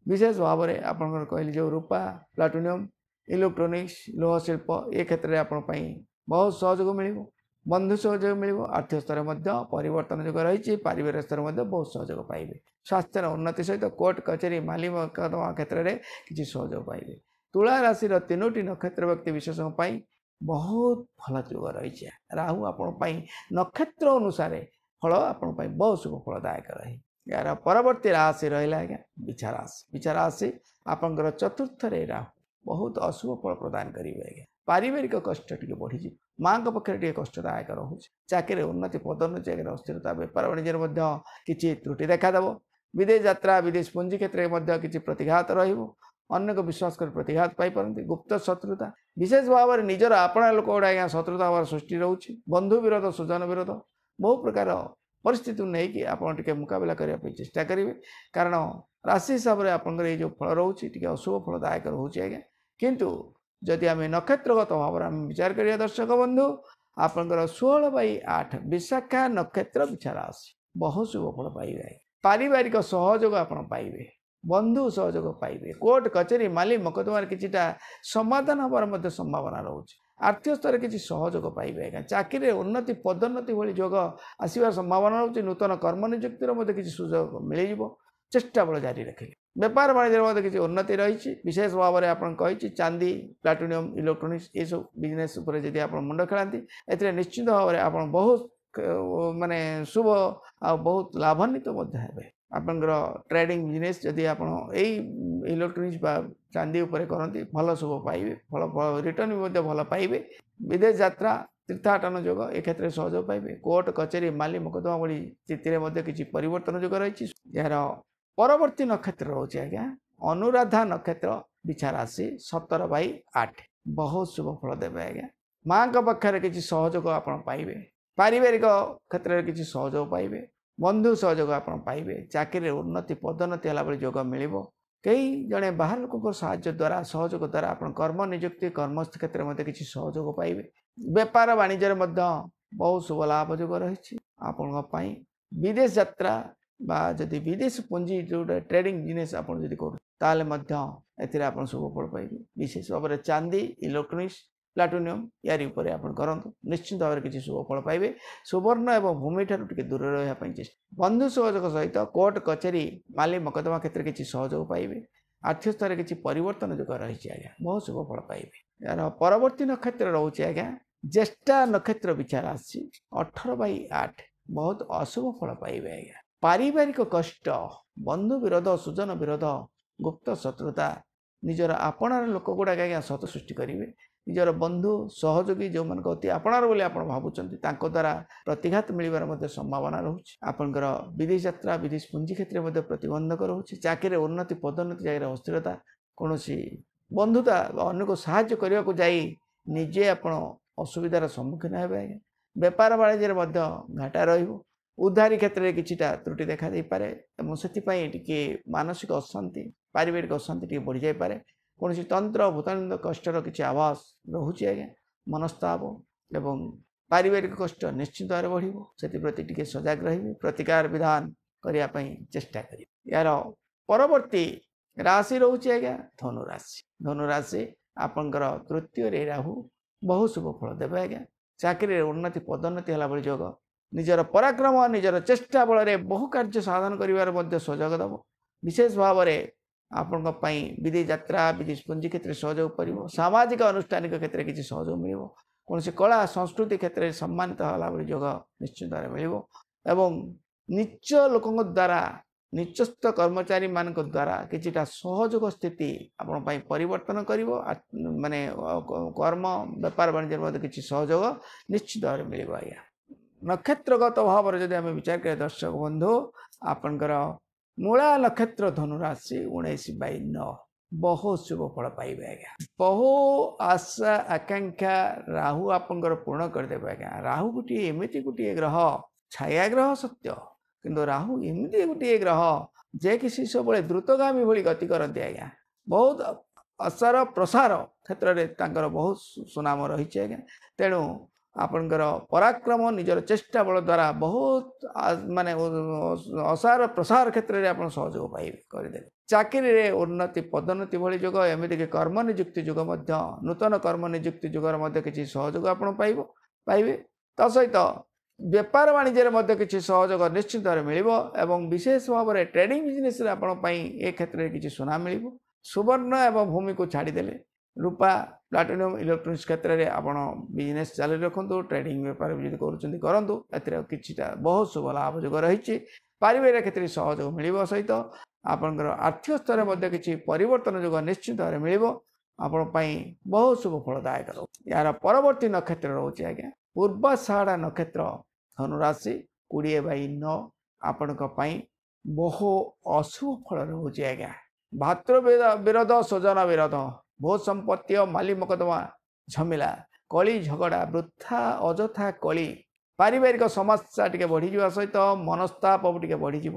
ବିଶେଷ ଭାବରେ ଆପଣଙ୍କର କହିଲି ଯେଉଁ ରୂପା ପ୍ଲାଟିନିୟମ୍ ଇଲେକ୍ଟ୍ରୋନିକ୍ସ ଲୌହ ଶିଳ୍ପ ଏ କ୍ଷେତ୍ରରେ ଆପଣ ପାଇଁ ବହୁତ ସହଯୋଗ ମିଳିବ। ବନ୍ଧୁ ସହଯୋଗ ମିଳିବ। ଆର୍ଥିକ ସ୍ତରରେ ମଧ୍ୟ ପରିବର୍ତ୍ତନ ଯୋଗ ରହିଛି। ପାରିବାରିକ ସ୍ତରରେ ମଧ୍ୟ ବହୁତ ସହଯୋଗ ପାଇବେ। ସ୍ୱାସ୍ଥ୍ୟର ଉନ୍ନତି ସହିତ କୋର୍ଟ କଚେରୀ ମାଲି ମକଦ୍ଦମା କ୍ଷେତ୍ରରେ କିଛି ସହଯୋଗ ପାଇବେ। ତୁଳା ରାଶିର 3ଟି ନକ୍ଷତ୍ର ବ୍ୟକ୍ତି ବିଶେଷଙ୍କ ପାଇଁ ବହୁତ ଭଲ ଯୋଗ ରହିଛି। ରାହୁ ଆପଣ ପାଇଁ ନକ୍ଷତ୍ର ଅନୁସାରେ ଫଳ ଆପଣ ପାଇଁ ବହୁତ ଶୁଭ ଫଳଦାୟକ ରହେ। यार परवर्ती राशि रहा आज्ञा बिछा राशि। बिछा राशि आपंकर चतुर्थरे राहु बहुत अशुभ फल प्रदान करेंगे आज्ञा। पारिवारिक कष्ट टी बढ़ी माँ पक्षर टे कष्टदायक रोचे। चाकरी उन्नति पदोन्नति चाकरी अस्थिरता बेपार वाणिज्य किसी त्रुटि देखादेव। विदेश यात्रा विदेश पुंजी क्षेत्र में किसी प्रतिघात रन्न को विश्वास कर प्रतिघात पाई गुप्त शत्रुता विशेष भाव में निजर आपणा लोक गुड़ा आज्ञा शत्रुता भाव सृष्टि रोचे। बंधु विरोध सुजन विरोध बहु प्रकार परिस्थिति नहीं कि आपके मुकाबला करने चेष्टा करेंगे कारण राशि हिसाब से आपंकर ये जो फल रोचे टी अशुभ फलदायक रोचे आज्ञा। किंतु जदि आम नक्षत्रगत भाव में विचार करिया दर्शक बंधु आपंकर 16/8 विशाखा नक्षत्र बिछा राशि बहुत शुभ फल पाइबे। पारिवारिक सहयोग आप पाइबे। बंधु सहयोग पाइबे। कोर्ट कचेरी माली मकद्दमार किछिटा समाधान हबार संभावना रोचे। आर्थिक स्तर किसी सहयोग पाइबे आज्ञा। चाकरी उन्नति पदोन्नति भली योग आसबार संभावना रोचे। नूतन कर्म नियुक्तिर किसी सुযোগ मिल चेष्टा बल जारी रखे। बेपार वाणिज्य किसी उन्नति रही विशेष भाव में आपन कही चांदी प्लाटिनियम इलेक्ट्रोनिक्स ये सब बिजनेस जब आप मुंड खेलाती ए निश्चित भाव में आप बहुत माने शुभ आ बहुत लाभान्वित है। आपंकर ट्रेडिंग बिजनेस जदि आप इलेक्ट्रोनिक्स चांदी उपर करती भल शुभ पाइबे। फल रिटर्न भी भल पाइबे। विदेश यात्रा तीर्थाटन जोग ए क्षेत्र में सहयोग पाइबे। कोर्ट कचेरी माली मकद्दमा भली स्थिति में किसी परिवर्तन जोग रही। यार परवर्ती नक्षत्र रोचे आज्ञा अनुराधा नक्षत्र बिछा राशि 17/8 बहुत शुभ फल देवे आज्ञा। माँ पक्षर किसी सहयोग आप पाइबे। पारिवारिक क्षेत्र में किसी सहयोग पाइबे। बंधु सहयोग आप पाइबे। चाकरी उन्नति पदोन्नति है जोग मिल कई जड़े बाहर लोक साहाय्य द्वारा सहयोग द्वारा आप कर्म नियुक्ति कर्मस्थ क्षेत्र में किसी सहयोग पाइबे। बेपार वाणिज्य बहुत शुभ लाभ जोग रही। आपण विदेश यात्रा जदि विदेश पुंजी जो ट्रेडिंग बिजनेस आप कर शुभ फल पाइबे। विशेष भाव में चांदी इलेक्ट्रोनिक्स प्लाटिनियम यारी उपर आप करंतु निश्चित भाव में किसी शुभ फल पाइबे। सुवर्ण एवं भूमि ठार टे दूर रहा चेष्टा। बंधु सहयोग सहित कोर्ट कचेरी माली मकद्दमा क्षेत्र में किसी सहयोग पाइबे। आर्थिक स्तर में किसी परिवर्तन जो रही आज्ञा बहुत शुभ फल पाइबे। यार परवर्ती नक्षत्र रोचे आज्ञा ज्येष्ठा नक्षत्र बिछा राशि 18/8 बहुत अशुभ फल पाइबे आज्ञा। पारिवारिक कष्ट बंधु विरोध सुजन विरोध गुप्त शत्रुता निजर आपणार लोक गुड़ा आज्ञा शत सृष्टि करेंगे। निजर बंधु सहयोगी जो मान अति आपणार बोली आप भावुंट द्वारा प्रतिघात मिलवार संभावना रोचे। आपंकर विदेश यात्रा विदेश पुंजी क्षेत्र में प्रतिबंधक रोचे। चाकरी उन्नति पदोन्नति जगह अस्थिरता कौन बंधुता अन्य को साहाय्य करने को जाई निजे आप असुविधार सम्मुखीन हे आज्ञा। बेपार वाणिज्य घाटा रही उधारी क्षेत्र में किछिटा त्रुटि देखा दे पारे से मानसिक अशांति पारिवारिक अशांति टी बढ़ी जाए। कौन तंत्र भूतानंद कष्टर किसी आभास रोचे आज्ञा। मनस्ताप एवं पारिवारिक कष्ट निश्चित भाव बढ़ से टी सजग रही प्रतिकार विधान करने चेष्टा करें। यार परवर्ती राशि रोचे आज्ञा धनुराशि। धनुराशि आपंकर तृतीय राहु बहुत शुभ फल देवे आज्ञा। चाकरी उन्नति पदोन्नति है जोग निजर पराक्रम निजर चेष्टा बल बहु कार्य साधन कर सहयोग दब। विशेष भाव में आपण विदेश यात्रा विदेश पुंजी क्षेत्र में सहयोग कर सामाजिक अनुष्ठानिक क्षेत्र में किसी सहयोग मिल कौन कला संस्कृति क्षेत्र में सम्मानित है जोग निश्चित भाव मिल एवं नीच लोक द्वारा निचस्थ कर्मचारी मान द्वारा किछिटा सहयोग स्थिति आपण परिवर्तन कर माने कर्म बेपार वाणिज्य किसी सहयोग निश्चित भाव में मिल आज्ञा। नक्षत्रगत भाव में जब आम विचार करें दर्शक बंधु आपंकर मूला नक्षत्र धनुराशि 19/9 बहुत शुभ फल पाइबे आज्ञा बहु आशा आकांक्षा राहु आपंकर पूर्ण करदेवे आज्ञा राहु गोटे एमती गोटे ग्रह छाया ग्रह सत्य किंतु राहु एमती गोटे ग्रह जे कि सब द्रुतगामी भली गति करते आज्ञा बहुत आशार प्रसार क्षेत्र में बहुत सुनाम रही आज्ञा तेणु आपणकर पराक्रम निजर चेष्टा बल द्वारा बहुत माने आशार प्रसार क्षेत्र में आप सहयोग पाइबे करदे चाकरी रे उन्नति पदोन्नति भली जोग एमती कर्म नियुक्ति जोग नूतन कर्म नियुक्ति जोगर किसी सहयोग आप पाइबे ता सहित व्यापार वाणिज्य किसी सहयोग निश्चित मिल एवं विशेष भाव में ट्रेडिंग बिजनेस ए क्षेत्र में किसी सुना मिल सुवर्ण एवं भूमि को छाड़देले रूपा प्लाटिनम इलेक्ट्रोनिक्स क्षेत्र में आप बिजनेस चालू रखु ट्रेडिंग बेपार भी करूँ कि बहुत शुभ लाभ जोग रही पारिवारिक क्षेत्र में सहयोग मिल सहित आपंकर आर्थिक स्तर में किसी परिवर्तन जोग निश्चित मिल आपण बहुत शुभ फलदायक रो यार परवर्ती नक्षत्र रोचे आज्ञा पूर्वाषाढ़ा नक्षत्र धनुराशि 20/9 आपण बहु अशुभ फल रोचे आज्ञा भातृ विरोध स्वजन विरोध भोज संपत्ति माली मकदमा झमेला कली झगड़ा वृथा अजथा कली पारिवारिक समस्या टी बढ़ी सहित मनस्ताप टी बढ़ी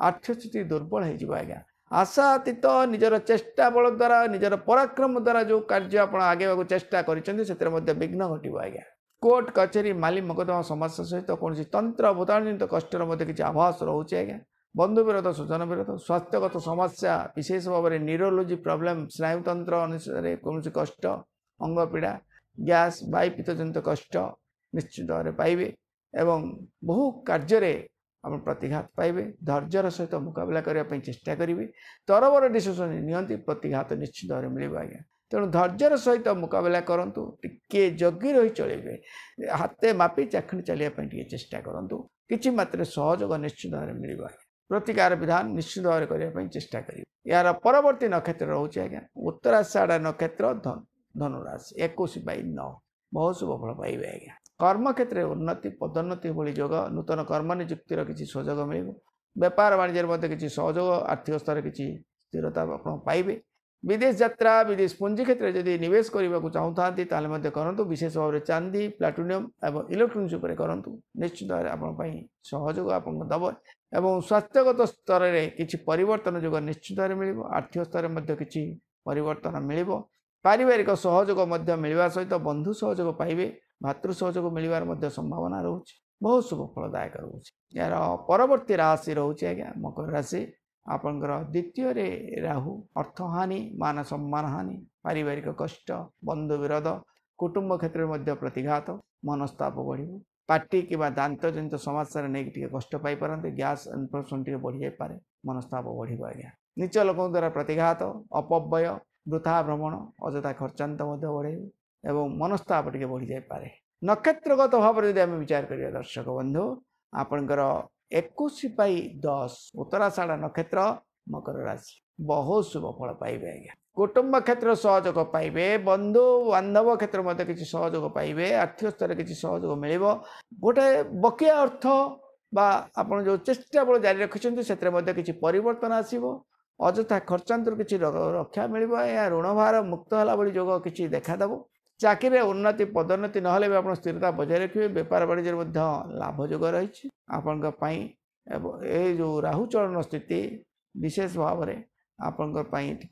आर्थिक स्थिति दुर्बल हो आज्ञा आशातीत निजर चेष्टा बल द्वारा निजर पराक्रम द्वारा जो कार्य आप आगे चेष्टा कर विघ्न घटव आज्ञा कोर्ट कचेरी माली मकदमा समस्या सहित कौन तंत्र भूताणुजनित कष्टर किसी आभास रोचे आज्ञा बंधु विरोध स्वजन विरोध स्वास्थ्यगत समस्या विशेष भाव में न्यूरोलोजी प्रॉब्लम स्नायुतंत्र अनुसार कौन कष्ट अंग पीड़ा गैस वायुपित्त जनित कष्ट निश्चित भाव पाइबे एवं बहु कार्य आप प्रतिघात पाइबे धैर्यर सहित मुकाबला करने चेष्टा करेंगे तरबर डिसीजन नियंती प्रतिघात निश्चित भाव मिल आज्ञा तेणु धैर्यर सहित मुकाबला करूँ टे जगी रही चलेंगे हाथे मापी चाखणी चलिए चेष्टा करूँ कि मात्र सहयोग निश्चित भाव मिल आज्ञा प्रतिकार विधान निश्चित भाव करने चेष्टा करेंगे यार परवर्ती नक्षत्र रोचे आज्ञा उत्तराषाढ़ नक्षत्र धनुराशि 21/9 बहुत शुभ फल पाइबे आज्ञा कर्म क्षेत्र में उन्नति पदोन्नति भली जोग नूतन कर्म नियुक्तिर किसी सहयोग मिल व्यापार वाणिज्य किसी सहयोग आर्थिक स्तर किसी स्थिरता आप पाइबे विदेश यात्रा विदेश पुंजी क्षेत्र में जदि निवेश करने को चाहूँ करूँ विशेष भाव में चांदी प्लाटिनम एवं इलेक्ट्रोनिक्स करूँ निश्चित भाव में सहयोग आप दब एवं स्वास्थ्यगत स्तर में किसी परिवर्तन जोग निश्चित मिल आर्थिक स्तर में किसी परिवर्तन मिल पारिवारिक सहयोग मिलवा सहित बंधु सहयोग पाइबे भातृ सहयोग मिलवार संभावना रोचे बहुत शुभ फलदायक रोचे यार परवर्ती राशि रोचे आज्ञा मकर राशि आपंकर द्वितीय राहु अर्थहानि मान सम्मान हानि पारिवारिक कष्ट बंधु विरोध कुटुंब क्षेत्र में प्रतिघात मनस्ताप बढ़ पार्टी कि दांत जनित समस्या नहीं कष्ट पाइपारते गैस इन्फेक्शन टी बढ़ी जापे मनस्ताप बढ़ आज्ञा नीच लोक द्वारा प्रतिघात अपव्यय वृथा भ्रमण अजथा खर्चांत बढ़े एवं मनस्ताप टी बढ़ी जापे नक्षत्रगत भाव में आम विचार करिया दर्शक बंधु आपणकर 21/10 उत्तराषाढ़ नक्षत्र मकर राशि बहुत शुभ फल पाइबे आज्ञा कुटुंब क्षेत्र सहयोग पाइबे बंधु बांधव क्षेत्र में किसी सहयोग पाइबे आर्थिक स्तर किसी सहयोग मिल गोटे बकिया अर्थ बा आपन जो चेष्टा बल जारी रखिंट से किसी परिवर्तन आसो अजथा खर्चांतर किसी रक्षा मिल ऋण भार मुक्त होला भली जोग किसी देखादेव चाकरी उन्नति पदोन्नति ना भी आप स्थिरता बजाय रखिए व्यापार वाणिज्य लाभ जोग रही आपण जो राहु चलन स्थिति विशेष भाव में आपण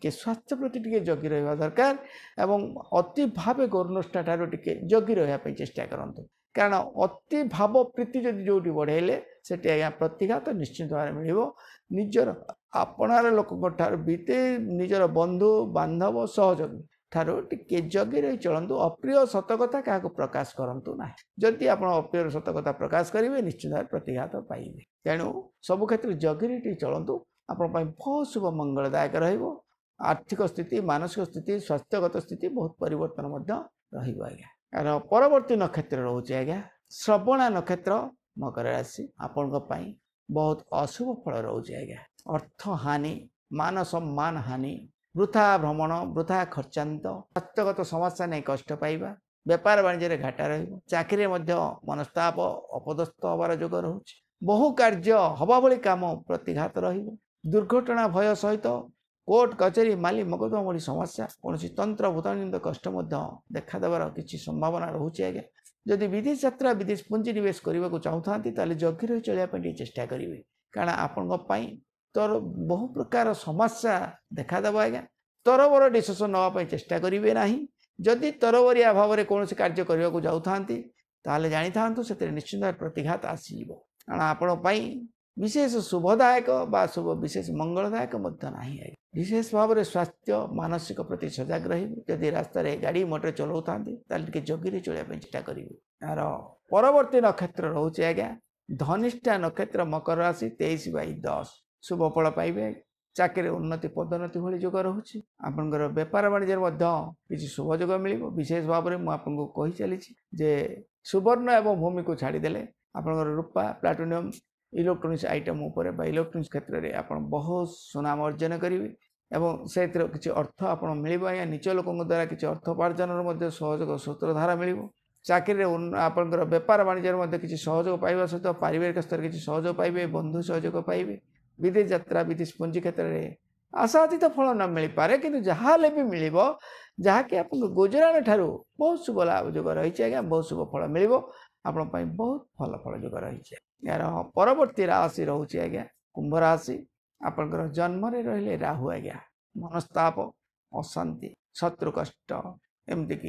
स्वास्थ्य प्रति टे जगी रहा दरकार एवं अति भाव गौरनुष्ठा ठार टे जगी रहा चेष्टा करूँ कारण अति भाव प्रीति जदि जो बढ़ेले से आज्ञा प्रतिघात निश्चित भाव में मिल निजर आपणार लोक बीते निजर बंधु बांधव सहयोगी ठार टे जगी रही चलतु अप्रिय सतकथा क्या प्रकाश करूँ ना जदि आप अप्रिय सतकथा प्रकाश करेंगे निश्चित भाव प्रतिघात पाइबे तेणु सबु क्षेत्र जगी रही चलतु आप बहुत शुभ मंगलदायक आर्थिक स्थिति मानसिक स्थिति स्वास्थ्यगत स्थिति बहुत परिवर्तन आज्ञा यार परवर्ती नक्षत्र रोचे आज्ञा श्रवणा नक्षत्र मकर राशि आपण बहुत अशुभ फल रोचे आज्ञा अर्थ हानि मान सम्मान हानि वृथा भ्रमण वृथा खर्चांत स्वास्थ्यगत समस्या नहीं कष्ट पाइबा व्यापार वाणिज्य घाटा चाकरी मनस्ताप अपदस्थ हबार जोग रोचे बहु कार्य हवा भली काम प्रतिघात दुर्घटना भय सहित कोर्ट कचेरी माली मकदमा भली समस्या कौन तंत्र भूताणु कष्ट देखादेवार किसी संभावना रोचे आज्ञा जदि विदेश यात्रा विदेश पुंजी निवेश करने को चाहता जगी रही चलिए चेष्टा करेंगे कारण आपण तर बहु प्रकार समस्या देखादेव आज्ञा तरबर डिसीजन नापी चेष्टा करेंगे ना जदि तरबरिया भाव में कौन कार्य करने को जाऊँ जानी था से निश्चित प्रतिघात आसव कारण आपण विशेष शुभदायक बा शुभ विशेष मंगलदायक ना विशेष भाव में स्वास्थ्य मानसिक प्रति सजग रही रास्तार गाड़ी मोटर चलाऊँ जगी चलिए चेष्टा करेंगे यार परवर्ती नक्षत्र रोचे आज्ञा धनिष्ठा नक्षत्र मकर राशि 23/10 शुभ फल पाइबे चाकरी उन्नति पदोन्नति भली जोग रोचे आपंकर बेपार वाणिज्य किसी शुभ जोग मिल विशेष भाव में मुझे कही चली जे सुवर्ण एवं भूमि को छाड़देले आपंकर रूपा प्लाटिनम इलेक्ट्रोनिक्स आइटम उपर इलेक्ट्रोनिक्स क्षेत्र में आप बहुत सुनाम अर्जन करेंगे एवं से किसी अर्थ आप मिल निज लोकों द्वारा किसी अर्थोपार्जन सहयोग सूत्रधारा मिल चाकरी आपंकर बेपार वाणिज्य किसी सहयोग पाइबा सहित पारिवारिक स्तर किसी सहयोग पाइबे बंधु सहयोग पाइबे विदेश यात्रा विदेश पुंजी क्षेत्र में आशातीत फल न मिल पारे कि जहाँ भी मिल जहाँकि आप गुजराण ठारू बहुत शुभ लाभ जोग रही आज्ञा बहुत शुभ फल मिल आपण बहुत भल फल जोग रही यार परवर्ती राशि रोचे आज्ञा कुंभ राशि आपंकर जन्म रहिले राहु आज्ञा मनस्ताप अशांति शत्रु कष्ट एमतीक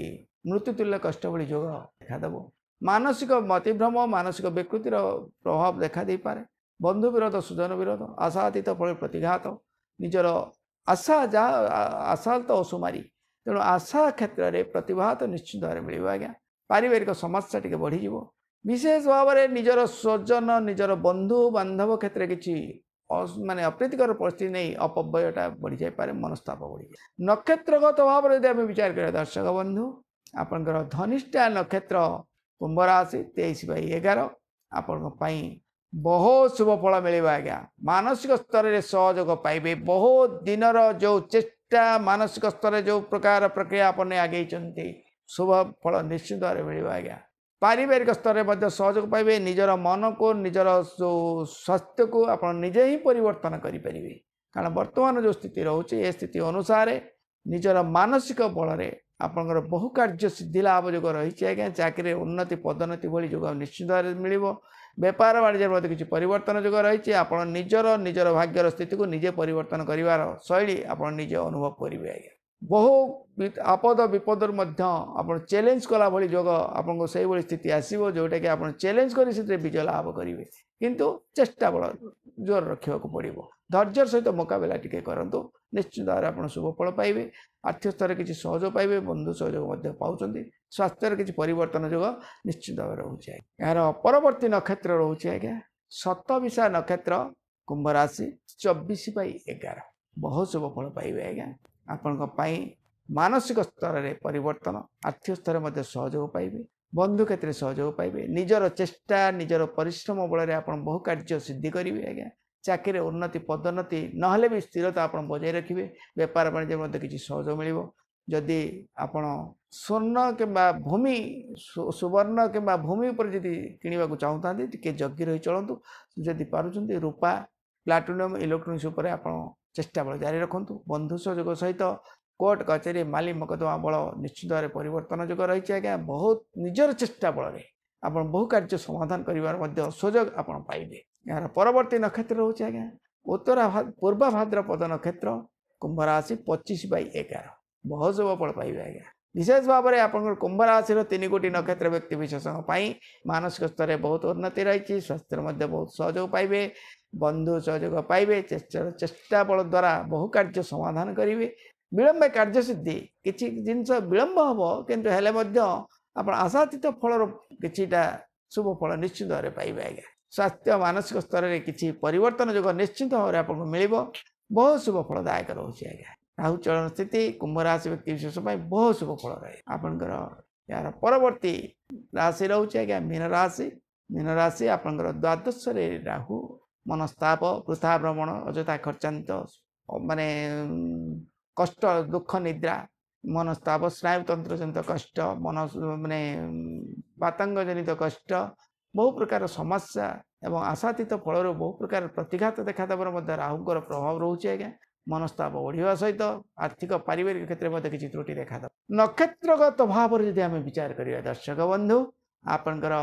मृत्युतुल्य कष्ट भली जोग देखादेव मानसिक मतिभ्रम मानसिक विकृतिर प्रभाव देखा दे पारे बंधु विरोध सुजन विरोध आशातीत फल प्रतिघात निजर आशा जहाँ आशा तो असुमारी तेणु आशा क्षेत्र में प्रतिभात निश्चित भाव मिल आज्ञा पारिवारिक समस्या टी बढ़ीज विशेष भाव में निजर स्वजन निजर बंधु बांधव क्षेत्र किसी माने अप्रीतिकर परिस्थिति नहीं अपव्ययटा बढ़ी जापे मनस्ताप बढ़ी नक्षत्रगत भाव में यदि विचार करें दर्शक बंधु आपंकर धनिष्ठा नक्षत्र कुंभ राशि 23/11 आपण बहुत शुभ फल मिल आज्ञा मानसिक स्तर में सहयोग पाइबे बहुत दिनर जो चेष्टा मानसिक स्तर में जो प्रकार प्रक्रिया अपने आगे शुभ फल निश्चित भाव मिल आज्ञा पारिवारिक स्तर में सहयोग पाइबे निजर मन को निजर जो स्वास्थ्य को आप निजे ही परिवर्तन करेंगे कारण वर्तमान जो स्थिति रोचे ये स्थिति अनुसार निजर मानसिक बल में आपंकर बहु कार्य सिद्धि लाभ जोग रही आज्ञा चाकरी उन्नति पदोन्नति भली जोग निश्चित भाव मिल बेपार वाणिज्य किसी परिवर्तन जोग रही आप निजर निजर भाग्यर स्थिति को निजे परिवर्तन कर शैली आप निजे अनुभव करेंगे आज्ञा बहु आपद विपदर आप चैलेंज कला भली जोग आपको से भाई स्थिति आसो जोटा कि आप चैलेंज कर विजय लाभ करेंगे किंतु चेष्टा बल जोर रखा पड़ो धैर्य सहित मुकाबला टी करूँ निश्चित भाव में आप शुभ फल पाइबे आर्थिक स्तर किसी सहयोग पाइबे बंधु सहयोग पाँच स्वास्थ्य किसी परिवर्तन जोग निश्चित भाव रोचे यार परवर्ती नक्षत्र रोचे आज्ञा शतभिषा नक्षत्र कुंभ राशि 24/11 बहुत शुभ फल पाइबे आज्ञा आपण मानसिक स्तर में परिवर्तन आर्थिक स्तर में सहयोग पाइबे बंधु क्षेत्र सहयोग पाइबे निजर चेष्टा निजर परिश्रम बल आप बहु कार्य सिद्धि करेंगे आज्ञा चाकरी उन्नति पदोन्नति नहले भी स्थिरता आप बजाय रखिए बेपार वाणिज्य किसी सहयोग मिल जदि आपण स्वर्ण कि भूमि सुवर्ण कि भूमि पर जदि किणवा चाहूँ टे जगी रही चलतु जदि पार्टी रूपा प्लाटिनम इलेक्ट्रोनिक्स उपर आप चेष्टा बल जारी रखु बंधु सहयोग सहित कोर्ट कचेरी माली मकदमा बल निश्चित भाव परिवर्तन जोग रही आज्ञा बहुत निजर चेष्टा बल में आप बहु कार्य समाधान कर सुजोग आप पाइबे यार परवर्ती नक्षत्र रोचे आज्ञा उत्तरा पूर्वा भाद्रपद नक्षत्र कुंभ राशि 25/11 बहुत शुभ फल पाइबे आज्ञा विशेष भाव में आप कुंभ राशि 3 कोटी नक्षत्र व्यक्ति विशेष मानसिक स्तर में बहुत उन्नति रही स्वास्थ्य बहुत सहयोग पाइबे बंधु सहयोग पाइबे चेष्टा बल द्वारा बहु कार्य समाधान करेंगे विलंब कार्य सिद्धि किसी जिनस विलंब हम किंतु हेले आप आशातीत फल किछिटा शुभ फल निश्चित भाव में पाइबे आज्ञा स्वास्थ्य मानसिक स्तर में किसी परिवर्तन जो निश्चित भाव में आपको मिल बहुत शुभ फलदायक रोचे आज्ञा राहु चलन स्थिति कुंभ राशि व्यक्ति विशेष बहुत शुभ फल रहे आपंकर यार परवर्ती राशि रोचे आज्ञा मीन राशि आपंकर द्वादश राहु मनस्ताप वृथा भ्रमण अजथा खर्चान्त माने कष्ट दुख निद्रा मनस्ताप स्नायुतंत्र जनित कष्ट मन माने बातांग जनित कष्ट बहु प्रकार समस्या एवं आशातीत फल बहु प्रकार प्रतिघात देखादेवर राहुंर प्रभाव रोचे आज्ञा मनस्ताप बढ़िया सहित आर्थिक पारिवारिक क्षेत्र में किसी त्रुटि देखा नक्षत्रगत भाव में आम विचार करिया दर्शक बंधु आपणकर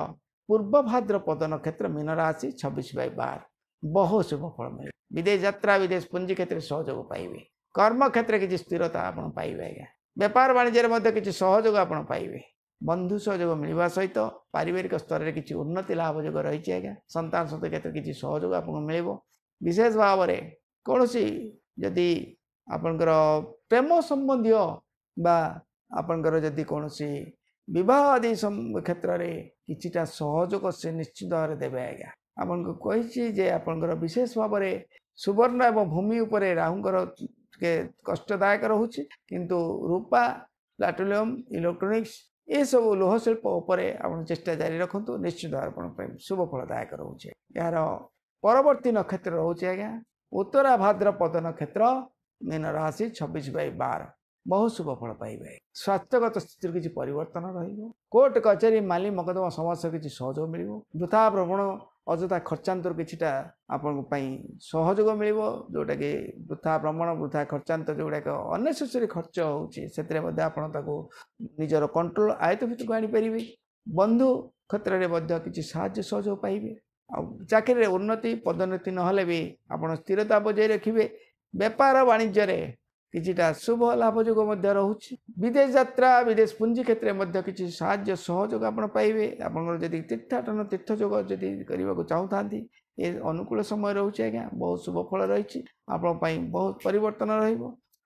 पूर्व भाद्रपद नक्षत्र मीन राशि 26/12 बहु शुभ फल मिले विदेश यात्रा विदेश पुंजी क्षेत्र में सहयोग पाइबे कर्म क्षेत्र किसी स्थिरता आप पाइबे आज्ञा व्यापार वाणिज्य किसी सहयोग आप पाइबे बंधु सहयोग मिलवा सहित पारिवारिक स्तर में किसी उन्नति लाभ योग रही आज्ञा संतान सहित क्षेत्र किसी सहयोग आपको मिल विशेष भाव में कौन जदि आपणकर प्रेम संबंधी बा आपणकर जदि कौन विवाह आदि क्षेत्र में किछिटा सहयोग से निश्चित भाव में देवे आज्ञा आपन को कही जे आपणकर विशेष भाव में सुवर्ण एवं भूमि उपर राहुंकर के कष्टदायक रोचे किंतु रूपा प्लाटोनियम इलेक्ट्रोनिक्स ये सब लोह शिल्प उपर आप चेष्टा जारी रखु निश्चित भाव शुभ फलदायक रोचे यार परवर्ती नक्षत्र रोचे आज्ञा उत्तरा भाद्रपद नक्षत्र मीन राशि 26/12 बहुत शुभ फल पाइबे स्वास्थ्यगत स्थिति किसी परिवर्तन रोर्ट कचेरी माली मकदमा समस्या किसी सहयोग मिल वृथा भ्रमण अଯଥା खर्चांतर किछिटा आपन सहयोग मिल जोटा कि वृथा भ्रमण वृथा खर्चांतर जोड़ाक अनेसेसरी खर्च हो निजर कंट्रोल आयत भितर को आनीपर बंधु क्षेत्र में किसी साहाय्य सहयोग पाइबे चाकरी उन्नति पदोन्नति नहले भी आप स्थिरता बजाय रखिए व्यापार वाणिज्य किछिटा शुभ लाभयोग रोचे विदेश यात्रा विदेश पुंजी क्षेत्र में किसी साहाय्य सहयोग आप पाइबे आपंकर जदि तीर्थाटन तीर्थयोग जदि करने को चाहता ये अनुकूल समय रोचे आज्ञा बहुत शुभ फल रही बहुत परिवर्तन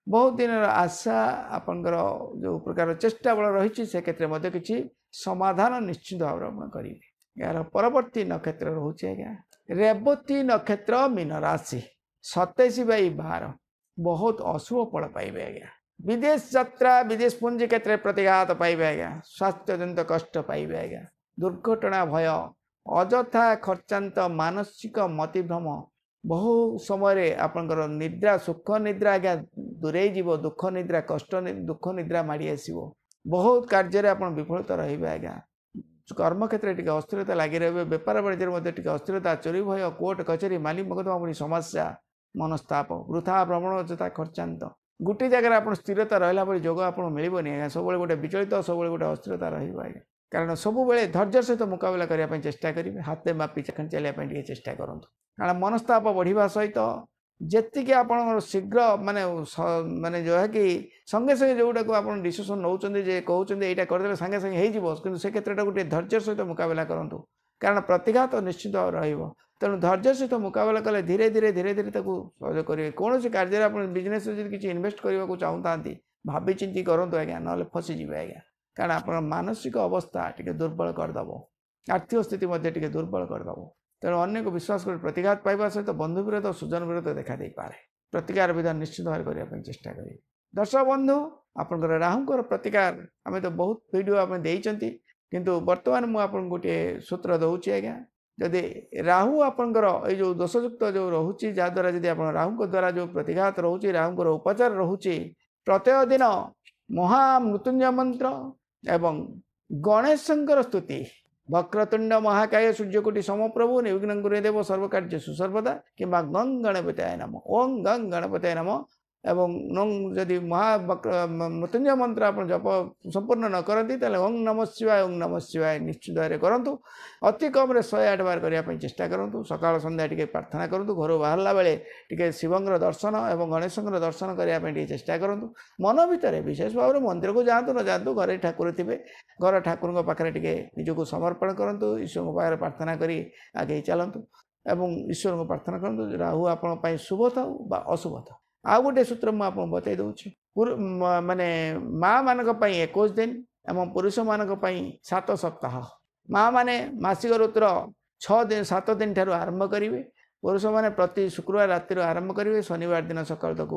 बहुत दिन आशा आपंकर जो प्रकार चेष्टा बल रही से क्षेत्र में किसी समाधान निश्चित भाव में करेंगे यार परवर्ती नक्षत्र रोचे आज्ञा रेवती नक्षत्र मीन राशि 27/12 बहुत अशुभ फल पाइबे आज्ञा विदेश यात्रा विदेश पुंजी क्षेत्र में प्रतिघात पाइबे आज्ञा स्वास्थ्य जनित कष्ट पाइबे आज्ञा दुर्घटना भय अଯଥା खर्चांत मानसिक मतिभ्रम बहु समय आपंकर निद्रा सुख निद्रा आज्ञा दूरे जीव दुख निद्रा कष्ट दुख निद्रा माड़ी आसो बहुत कार्य आप विफलता रही आज्ञा कर्म क्षेत्र में अस्थिरता लगी रही व्यापार वाणिज्य अस्थिरता चोरी भय कोर्ट कचेरी माली मकदमा समस्या मनस्ताप वृथा भ्रमण अଯଥା खर्चांत गोटे जगह आप स्थिरता रहा भाई जोग आप मिलनी आज्ञा सब गोटे विचलित सब गोटे अस्थिरता रहा कारण सब धैर्य सहित मुकाबला करने चेष्टा करेंगे हाथ मापी चाखंड चलने चेष्टा करूँ कारण मनस्ताप बढ़िया सहित जी आप शीघ्र माने माने जो है कि संगे संगे जोटा को आप डिसीजन नौ कहते यहाँ करदे सागे सागे हो से क्षेत्र गोटे धैर्य सहित मुकाबला करूँ कारण प्रतिघात निश्चित भाव रहा तेणु धैर्य सहित मुकाबला कले धीरे धीरे धीरे धीरे सहयोग करेंगे कौन कार्य आप बिजनेस किसी इन्वेस्ट करने को चाहता भावी चिंती करूँ आज्ञा ना फसीजे आज्ञा कारण आप मानसिक अवस्था टी दुर्बल करदेव आर्थिक स्थिति टी दुर्बल करदेव तेणु अन्य को विश्वास कर प्रतिघात पाइबा सहित बंधु विरोध सुजन विरोध देखा दे पारे प्रतिकार विधान निश्चित भाव करने चेष्टा करें दर्शक बंधु आपंकर राहुंकर प्रतिकार आम तो बहुत वीडियो आम देती किंतु वर्तमान मुझे गोटे सूत्र दूसरी आज्ञा जदि राहु आपंकर ये जो दोषयुक्त जो रोचे जहाद्वारा जदि आप राहु द्वारा जो प्रतिघात रोचे राहुंकर उपचार रोचे प्रत्येक दिन महामृत्युंजय मंत्र एवं गणेशंकर स्तुति वक्रतुंड महाकाय सूर्यकोटि समप्रभु निर्विघ्नं कुरु देव सर्वकार्य सुसर्वदा किंबा गंग गणपतये नमः ओं गंग गणपतये नमः एवं नंग जदि मृत्युंजय मंत्र आप जप संपूर्ण न करती ओं नमः शिवाय निश्चित भाव में करूँ अति कम 108 बार करने चेष्टा करूँ सकाल संध्या टी प्रार्थना करूँ घर बाहर बेले टी शिवंर दर्शन और गणेशंकर दर्शन करने चेष्टा करूँ मन भितर विशेष भाव में मंदिर को जातु न जातु घर ठाकुर थे घर ठाकुर पाखे टी निजक समर्पण करूँ ईश्वर पाखे प्रार्थना करी आगे चलतु एवं ईश्वर को प्रार्थना करूँ राहु आपण शुभ था अशुभ था आ गोटे सूत्र मुझे बतई दूसरी माने माँ मान 21 दिन एवं पुरुष मान 7 सप्ताह माँ माने मासिक ऋतुर 7 दिन ठार आरंभ करेंगे पुरुष मैंने प्रति शुक्रवार राति आरंभ करेंगे शनिवार दिन सकाल तक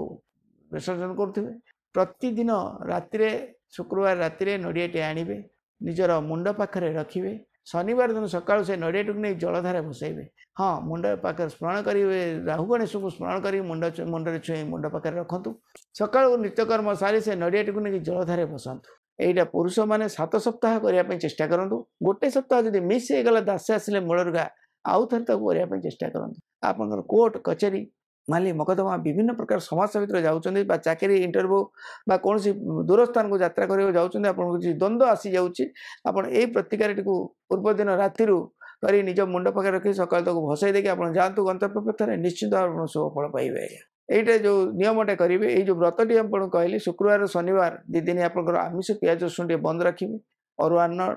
विसर्जन करुवे प्रतिदिन राति शुक्रवार राति नड़ियाटे आणवे निजर मुंड पाखे रखिए शनिवार दिन सकाल से नड़ियाटी नहीं जलधारे भसैबे हाँ मुंड पाखे स्मरण करेंगे राहु गणेश को स्मरण कर मुंडे छुई मुंड पाखे रखु सका नित्यकर्म सारी से नड़ियाटी नहीं जलधारे भसातु यहीटा पुरुष मैंने 7 सप्ताह करने चेष्टा करूँ गोटे सप्ताह जब मिस हो गला दास आसिले मूलरुगा आउ थे करने चेष्टा करूँ आप कोर्ट कचेरी माली मकदमा विभिन्न प्रकार समस्या भितर जाउछन्ती बा चाकरी इंटरव्यू बा कोनसी दूर स्थान को यात्रा करियो जाउछन्ती आपन किछि द्वंद्व आसी जाउछि आपन एई प्रतिकारटी को पूर्व दिन रातिरु करी निज मुंड पके रखी सकाल तक भसई देके आपन जांतु गंतव्य पथरे निश्चित आपन शुभ फल पाइबे एइटा जो नियमटे करिवे एइ जो व्रतटी आपन कहली शुक्रवार शनिवार दि दिन आपन आमिष प्याज रसुन बंद रखिबे अरुआ अन्न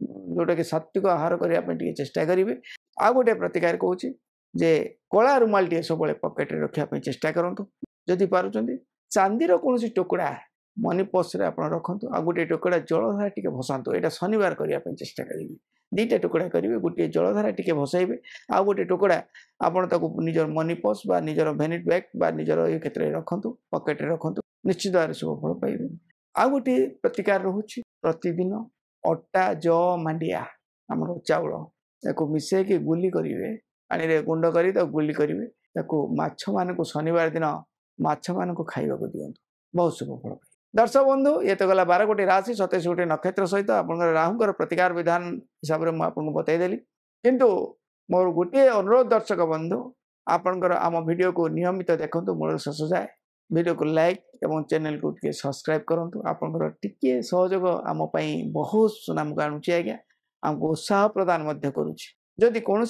जोटा कि सात्विक आहार करिया पे टिके चेष्टा करिवे आ गोटे प्रतिकार कहूछि जे कला रुमाल टे सब पकेट रखा चेष्टा करूँ जदि पार्टी चांदीर कौन टुकड़ा मनी पर्स आप रखु आ गोटे टुकड़ा जलधारा टी भसातु यहाँ शनिवार करने चेष्टा करेंगे दीटा टुकड़ा करेंगे गोटे जलधारा टी भसैबे आ गोटे टुकड़ा आपड़ निजर मनी पर्स बा निजर भेनिट बैग बा निजर ये क्षेत्र में रखु पकेट रखु निश्चित भाव शुभ फल पाइबे आ गोटे प्रतिकार रोचे प्रतिदिन अटा ज मांडिया आमर चाउल या मिसेक गुली करेंगे पानी रे गुंड करी तो गुली करेंगे माछ मान को शनिवार दिन माछ मान को खाइबा को दियंतु बहुत शुभ फल दर्शक बंधु ये तो गला 12 गोटी राशि 27 गोटी नक्षत्र सहित आपनकर राहुंकर प्रतिकार विधान हिसाब से मुझे बतईदेली किंतु मोर गोटे अनुरोध दर्शक बंधु आपनकर आम वीडियो को नियमित देखंतु मूल शेष जाए वीडियो को लाइक एवं चैनल को टिके सब्सक्राइब करंतु आपनकर टिके सहयोग आम पई बहुत सुनाम गाणुची आज्ञा हमको उत्साह प्रदान मध्य करूची जदि कौन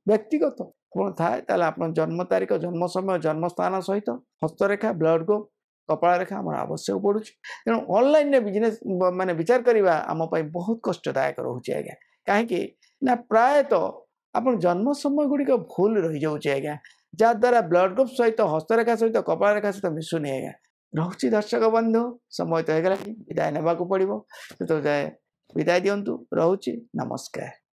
व्यक्तिगत कौन थाए आप जन्म तारीख जन्म समय जन्म स्थान सहित हस्तरेखा ब्लड ग्रुप कपाल रेखा आम आवश्यक पड़ू तेणु ऑनलाइन बिजनेस माने विचार करवा आम बहुत कष्टदायक रोचे आज्ञा कहीं ना प्रायतः आप जन्म समय गुड़िक भूल रही जाऊँचे आज्ञा जहाद्वारा ब्लड ग्रुप सहित हस्तरेखा सहित कपाल रेखा सहित मिशुनी आज्ञा रोचे दर्शक बंधु समय तो होगा विदाय नेबाक पड़ो तो जाए विदाय दिंतु रोचे नमस्कार।